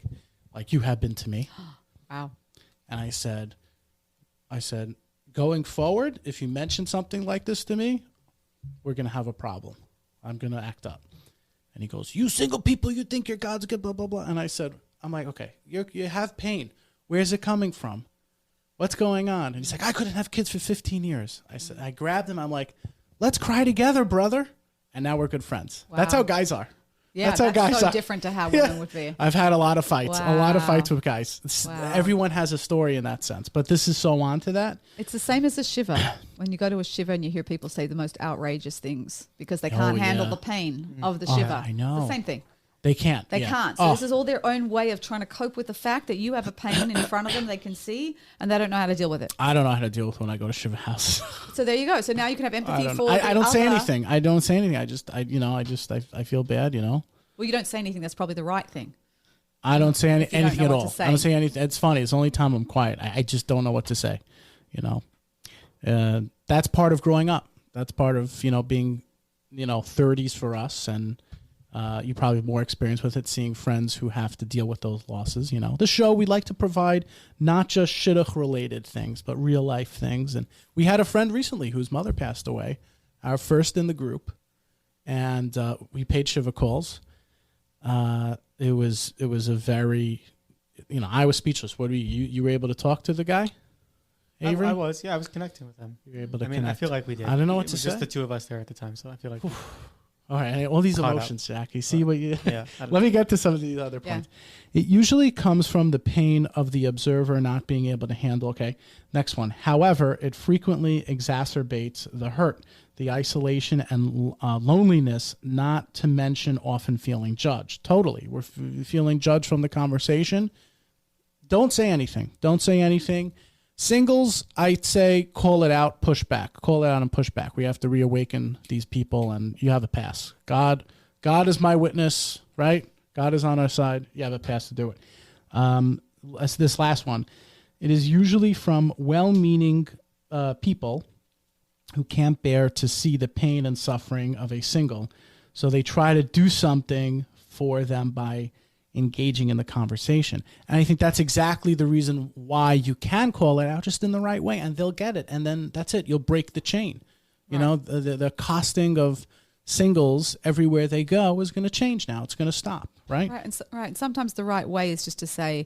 [SPEAKER 2] like you have been to me.
[SPEAKER 1] Wow. And
[SPEAKER 2] I said, going forward, if you mention something like this to me, we're going to have a problem. I'm going to act up. And he goes, you single people, you think your God's good, blah, blah, blah. And I'm like, okay, you have pain. Where's it coming from? What's going on? And he's like, I couldn't have kids for 15 years. I grabbed him. I'm like, let's cry together, brother. And now we're good friends. Wow. That's how guys are.
[SPEAKER 1] Yeah, that's
[SPEAKER 2] how guys
[SPEAKER 1] so
[SPEAKER 2] are.
[SPEAKER 1] different to how women would be.
[SPEAKER 2] I've had a lot of fights,
[SPEAKER 1] Wow.
[SPEAKER 2] with guys.
[SPEAKER 1] Wow.
[SPEAKER 2] Everyone has a story in that sense, but this is so on to that.
[SPEAKER 1] It's the same as a shiva. When you go to a shiva and you hear people say the most outrageous things because they can't handle the pain of the shiva.
[SPEAKER 2] I know.
[SPEAKER 1] It's the same thing.
[SPEAKER 2] They can't.
[SPEAKER 1] They can't. So this is all their own way of trying to cope with the fact that you have a pain in front of them they can see, and they don't know how to deal with it.
[SPEAKER 2] I don't know how to deal with when I go to Shiva house.
[SPEAKER 1] So there you go. So now you can have empathy for
[SPEAKER 2] I don't
[SPEAKER 1] the
[SPEAKER 2] say
[SPEAKER 1] other.
[SPEAKER 2] anything. I don't say anything. I feel bad, you know.
[SPEAKER 1] Well, you don't say anything. That's probably the right thing.
[SPEAKER 2] I don't say anything at all.
[SPEAKER 1] I
[SPEAKER 2] don't say anything. It's funny. It's the only time I'm quiet. I just don't know what to say, you know. That's part of growing up. That's part of, you know, being, you know, 30s for us, and you probably have more experience with it, seeing friends who have to deal with those losses. You know, the show, we like to provide not just Shidduch related things, but real life things. And we had a friend recently whose mother passed away, our first in the group, and we paid Shiva calls. It was a very, you know, I was speechless. What were you were able to talk to the guy, Avery?
[SPEAKER 3] I was connecting with them.
[SPEAKER 2] You were able to
[SPEAKER 3] connect. I feel like we did.
[SPEAKER 2] I don't know what to
[SPEAKER 3] say. Just the two of us there at the time, so I feel like.
[SPEAKER 2] All right, all these emotions, Jackie. See what you. Yeah. Let me get to some of these other points. Yeah. It usually comes from the pain of the observer not being able to handle. Okay, next one. However, it frequently exacerbates the hurt, the isolation, and loneliness. Not to mention often feeling judged. Totally, we're feeling judged from the conversation. Don't say anything. Don't say anything. Singles, I'd say call it out, push back. Call it out and push back. We have to reawaken these people, and you have a pass. God is my witness, right? God is on our side. You have a pass to do it. This last one. It is usually from well-meaning people who can't bear to see the pain and suffering of a single, so they try to do something for them by engaging in the conversation. And I think that's exactly the reason why you can call it out, just in the right way, and they'll get it. And then that's it. You'll break the chain. You know, the costing of singles everywhere they go is going to change now. It's going to stop, right?
[SPEAKER 1] Right. And sometimes the right way is just to say,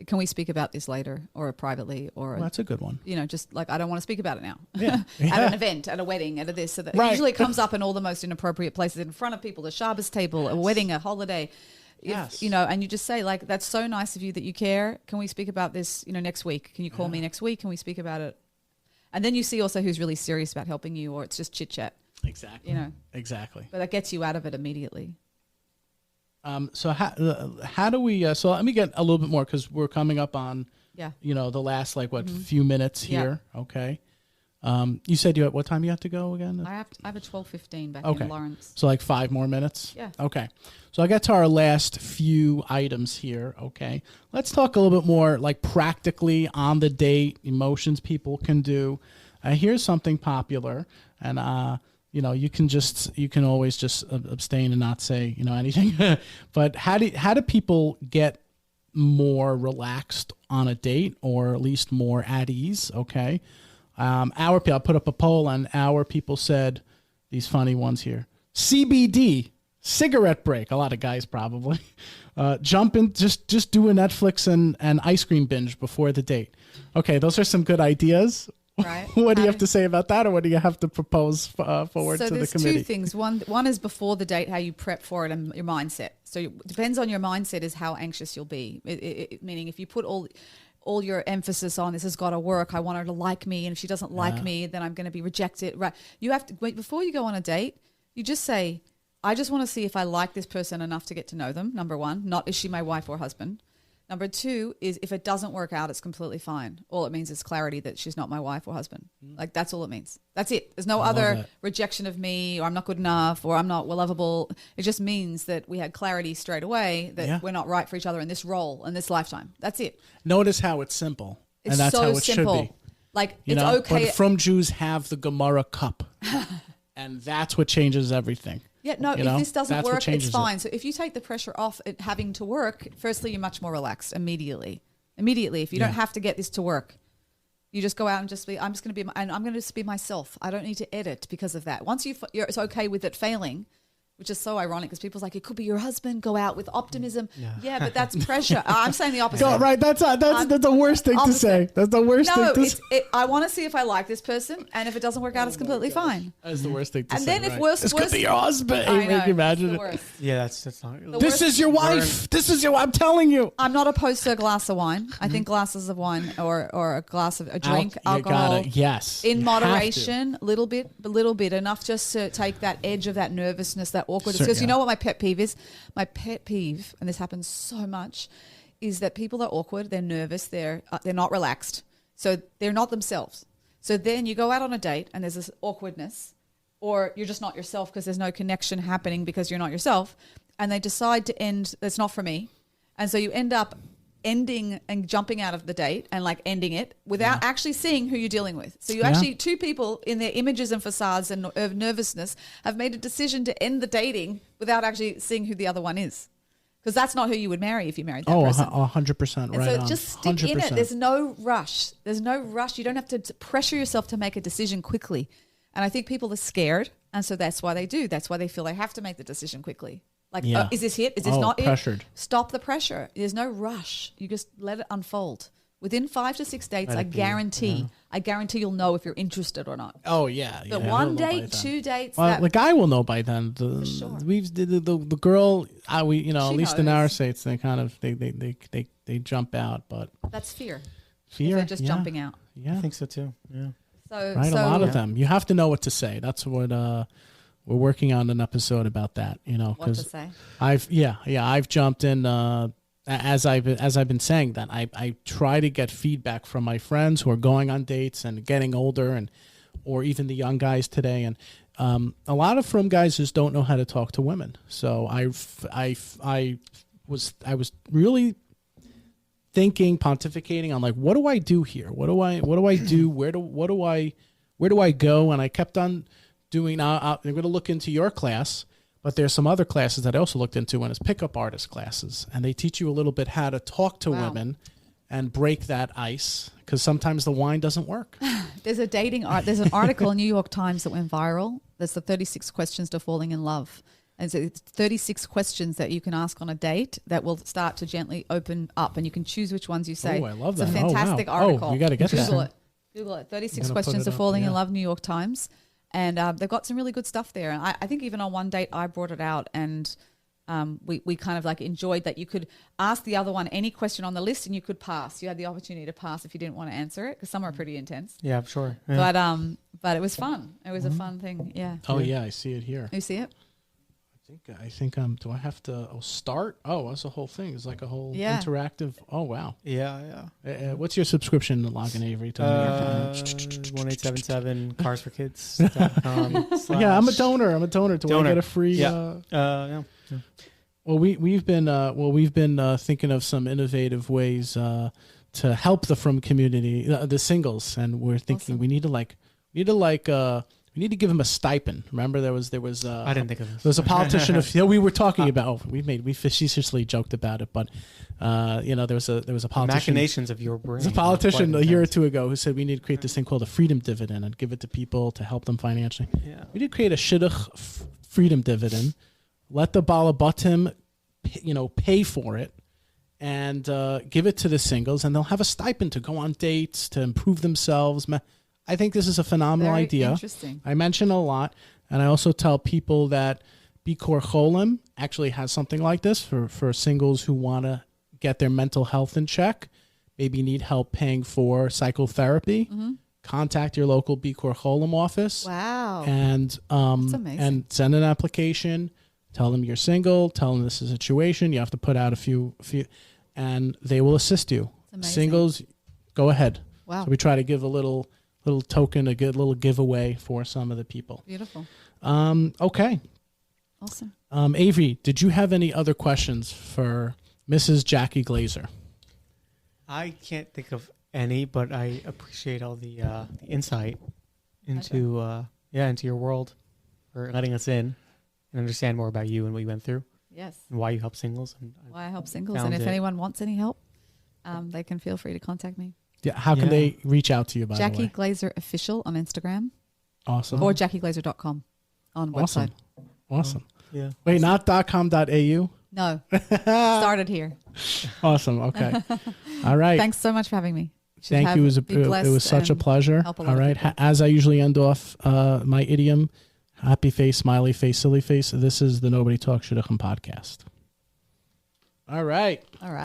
[SPEAKER 1] can we speak about this later, or privately, or
[SPEAKER 2] that's a good one.
[SPEAKER 1] You know, just like, I don't want to speak about it now.
[SPEAKER 2] Yeah.
[SPEAKER 1] At an event, at a wedding, at a this. So that usually it comes up in all the most inappropriate places, in front of people, the Shabbos table, a wedding, a holiday.
[SPEAKER 2] Yes.
[SPEAKER 1] You know, and you just say, like, that's so nice of you that you care. Can we speak about this, you know, next week? Can you call me next week? Can we speak about it? And then you see also who's really serious about helping you, or it's just chit chat.
[SPEAKER 2] Exactly.
[SPEAKER 1] You know.
[SPEAKER 2] Exactly.
[SPEAKER 1] But that gets you out of it immediately.
[SPEAKER 2] So how do we? So let me get a little bit more, because we're coming up on, you know, the last few minutes here. Yeah. Okay. You said what time you have to go again?
[SPEAKER 1] I have a 12:15 back in Lawrence.
[SPEAKER 2] So like 5 more minutes?
[SPEAKER 1] Yeah.
[SPEAKER 2] Okay. So I get to our last few items here. Okay. Let's talk a little bit more like practically on the date, emotions people can do. Here's something popular, and you know, you can always just abstain and not say, you know, anything. But how do people get more relaxed on a date, or at least more at ease? Okay. I'll put up a poll, and our people said these funny ones here. CBD, cigarette break. A lot of guys probably. Jump in, just do a Netflix and ice cream binge before the date. Okay, those are some good ideas.
[SPEAKER 1] Right.
[SPEAKER 2] What do you have to say about that, or what do you have to propose forward to the committee?
[SPEAKER 1] So there's two things. One is before the date, how you prep for it, and your mindset. So it depends on your mindset is how anxious you'll be. Meaning if you put all your emphasis on, this has got to work, I want her to like me, and if she doesn't like me, then I'm going to be rejected. Right. You have to wait before you go on a date. You just say, I just want to see if I like this person enough to get to know them. Number one, not is she my wife or husband. Number 2 is if it doesn't work out, it's completely fine. All it means is clarity that she's not my wife or husband. Like, that's all it means. That's it. There's no other rejection of me, or I'm not good enough, or I'm not lovable. It just means that we had clarity straight away that we're not right for each other in this role, in this lifetime. That's it.
[SPEAKER 2] Notice how it's simple.
[SPEAKER 1] It's
[SPEAKER 2] and that's
[SPEAKER 1] so
[SPEAKER 2] how it
[SPEAKER 1] simple.
[SPEAKER 2] should be.
[SPEAKER 1] Like,
[SPEAKER 2] You
[SPEAKER 1] it's
[SPEAKER 2] know?
[SPEAKER 1] okay.
[SPEAKER 2] But from Jews have the Gemara cup. And that's what changes everything.
[SPEAKER 1] Yeah, no,
[SPEAKER 2] You know?
[SPEAKER 1] if this doesn't
[SPEAKER 2] That's what
[SPEAKER 1] work, it's
[SPEAKER 2] changes
[SPEAKER 1] fine. So if you take the pressure off it having to work, firstly, you're much more relaxed immediately. If you don't have to get this to work, you just go out and just be, I'm just going to be, and I'm going to just be myself. I don't need to edit because of that. Once you're it's okay with it failing, which is so ironic because people's like, it could be your husband, go out with optimism. Yeah, but that's pressure. I'm saying the opposite.
[SPEAKER 2] No, right, that's the worst thing to say. That's the worst thing to say.
[SPEAKER 1] I want to see if I like this person, and if it doesn't work out, it's completely fine.
[SPEAKER 2] That's the worst thing to say.
[SPEAKER 1] And then if
[SPEAKER 2] right.
[SPEAKER 1] worse,
[SPEAKER 2] This could be your husband.
[SPEAKER 1] I know,
[SPEAKER 2] Can you imagine
[SPEAKER 1] it's the
[SPEAKER 2] it?
[SPEAKER 1] worst.
[SPEAKER 3] Yeah, that's not.
[SPEAKER 2] This is your wife. This is your. I'm telling you.
[SPEAKER 1] I'm not opposed to a glass of wine. I think glasses of wine or a glass of a drink,
[SPEAKER 2] You
[SPEAKER 1] alcohol,
[SPEAKER 2] gotta, yes.
[SPEAKER 1] in
[SPEAKER 2] You have to.
[SPEAKER 1] moderation, little bit, enough just to take that edge of that nervousness, that awkwardness.
[SPEAKER 2] Sure,
[SPEAKER 1] Because you
[SPEAKER 2] yeah.
[SPEAKER 1] know what my pet peeve is? My pet peeve, and this happens so much, is that people are awkward, they're nervous, they're not relaxed, so they're not themselves. So then you go out on a date and there's this awkwardness, or you're just not yourself because there's no connection happening because you're not yourself, and they decide to end. That's not for me, and so you end up ending and jumping out of the date and like ending it without actually seeing who you're dealing with. So you actually, two people in their images and facades and of nervousness have made a decision to end the dating without actually seeing who the other one is. Because that's not who you would marry if you married that person.
[SPEAKER 2] 100%
[SPEAKER 1] And
[SPEAKER 2] right
[SPEAKER 1] so
[SPEAKER 2] on.
[SPEAKER 1] just stick
[SPEAKER 2] 100%.
[SPEAKER 1] in it. There's no rush. You don't have to pressure yourself to make a decision quickly. And I think people are scared. And so that's why they do. That's why they feel they have to make the decision quickly. Like, is this it? Is this not
[SPEAKER 2] pressured.
[SPEAKER 1] it? Stop the pressure. There's no rush. You just let it unfold. Within 5 to 6 dates, I guarantee you'll know if you're interested or not.
[SPEAKER 2] Oh yeah.
[SPEAKER 1] But
[SPEAKER 2] yeah,
[SPEAKER 1] one
[SPEAKER 2] we'll know by
[SPEAKER 1] date,
[SPEAKER 2] then.
[SPEAKER 1] 2 dates.
[SPEAKER 2] Well, the guy will know by then.
[SPEAKER 1] For sure.
[SPEAKER 2] We've the girl. At least in our
[SPEAKER 1] knows.
[SPEAKER 2] states, they kind of they jump out, but
[SPEAKER 1] that's fear.
[SPEAKER 2] fear.
[SPEAKER 1] They're just jumping out.
[SPEAKER 2] Yeah,
[SPEAKER 3] I think so too. Yeah.
[SPEAKER 1] So,
[SPEAKER 2] right. A lot of them. You have to know what to say. That's what we're working on an episode about that.
[SPEAKER 1] what to
[SPEAKER 2] because
[SPEAKER 1] say.
[SPEAKER 2] I've jumped in. As I've been saying that I try to get feedback from my friends who are going on dates and getting older, or even the young guys today, and a lot of frum guys just don't know how to talk to women. So I was really pontificating on like, what do I do here? What do I do? Where do I go? And I kept on doing. I'm going to look into your class. But there's some other classes that I also looked into, and it's pickup artist classes, and they teach you a little bit how to talk to women and break that ice, because sometimes the wine doesn't work.
[SPEAKER 1] There's an article in New York Times that went viral. There's the 36 questions to falling in love. And so it's 36 questions that you can ask on a date that will start to gently open up, and you can choose which ones you say.
[SPEAKER 2] Oh, I love
[SPEAKER 1] it's
[SPEAKER 2] that.
[SPEAKER 1] a fantastic article.
[SPEAKER 2] Oh, you got to get
[SPEAKER 1] Google
[SPEAKER 2] that.
[SPEAKER 1] it. Google it. 36
[SPEAKER 2] I'm gonna
[SPEAKER 1] questions
[SPEAKER 2] put
[SPEAKER 1] to
[SPEAKER 2] it up,
[SPEAKER 1] falling in
[SPEAKER 2] yeah.
[SPEAKER 1] love, New York Times. And they've got some really good stuff there. And I think even on one date, I brought it out, and we kind of like enjoyed that you could ask the other one any question on the list and you could pass. You had the opportunity to pass if you didn't want to answer it, because some are pretty intense.
[SPEAKER 3] Yeah, I'm sure. Yeah.
[SPEAKER 1] But it was fun. It was a fun thing. Yeah.
[SPEAKER 2] Oh yeah, I see it here.
[SPEAKER 1] You see it?
[SPEAKER 2] I think do I have to start? Oh, that's a whole thing. It's like a whole
[SPEAKER 1] Yeah.
[SPEAKER 2] interactive. Oh wow.
[SPEAKER 3] Yeah.
[SPEAKER 2] What's your subscription login, Avery? Tell me.
[SPEAKER 3] 1877 carsforkids.
[SPEAKER 2] Yeah, I'm a donor. Do I get a free?
[SPEAKER 3] Yeah.
[SPEAKER 2] Well, we've been thinking of some innovative ways to help the frum community, the singles, and we're thinking
[SPEAKER 1] Awesome.
[SPEAKER 2] we need to give them a stipend. Remember, there was
[SPEAKER 3] I didn't think of this.
[SPEAKER 2] there was a politician we were talking about. We facetiously joked about it, but there was a politician.
[SPEAKER 3] Machinations of your brain.
[SPEAKER 2] There's a politician a year or two ago who said we need to create this thing called a freedom dividend and give it to people to help them financially.
[SPEAKER 3] Yeah.
[SPEAKER 2] We did create a Shidduch freedom dividend. Let the balabatim, pay for it, and give it to the singles, and they'll have a stipend to go on dates, to improve themselves. I think this is a phenomenal
[SPEAKER 1] Very
[SPEAKER 2] idea.
[SPEAKER 1] interesting.
[SPEAKER 2] I mention a lot, and I also tell people that Bikor Cholim actually has something like this for singles who want to get their mental health in check, maybe need help paying for psychotherapy.
[SPEAKER 1] Mm-hmm.
[SPEAKER 2] Contact your local Bikor Cholim office.
[SPEAKER 1] Wow.
[SPEAKER 2] And
[SPEAKER 1] amazing.
[SPEAKER 2] and send an application. Tell them you're single. Tell them this is a situation. You have to put out a few. and they will assist you.
[SPEAKER 1] Amazing.
[SPEAKER 2] Singles, go ahead.
[SPEAKER 1] Wow.
[SPEAKER 2] So we try to give a little token, a good little giveaway for some of the people.
[SPEAKER 1] Beautiful.
[SPEAKER 2] Okay.
[SPEAKER 1] Awesome.
[SPEAKER 2] Avery, did you have any other questions for Mrs. Jackie Glaser?
[SPEAKER 3] I can't think of any, but I appreciate all the insight into into your world, for letting us in and understand more about you and what you went through.
[SPEAKER 1] Yes.
[SPEAKER 3] And why you help singles. And
[SPEAKER 1] Why I help singles. And if anyone wants any help, they can feel free to contact me.
[SPEAKER 2] Yeah. How can they reach out to you, by the way?
[SPEAKER 1] Jackie Glaser Official on Instagram.
[SPEAKER 2] Awesome.
[SPEAKER 1] Or JackieGlaser.com on website.
[SPEAKER 2] Awesome.
[SPEAKER 3] Yeah.
[SPEAKER 2] Wait, not .com.au?
[SPEAKER 1] No. Started here.
[SPEAKER 2] Awesome. Okay. All right.
[SPEAKER 1] Thanks so much for having me.
[SPEAKER 2] Thank you. It was such a pleasure. All right. As I usually end off my idiom, happy face, smiley face, silly face. This is the Nobody Talks Shidduchim podcast. All right.
[SPEAKER 1] All right.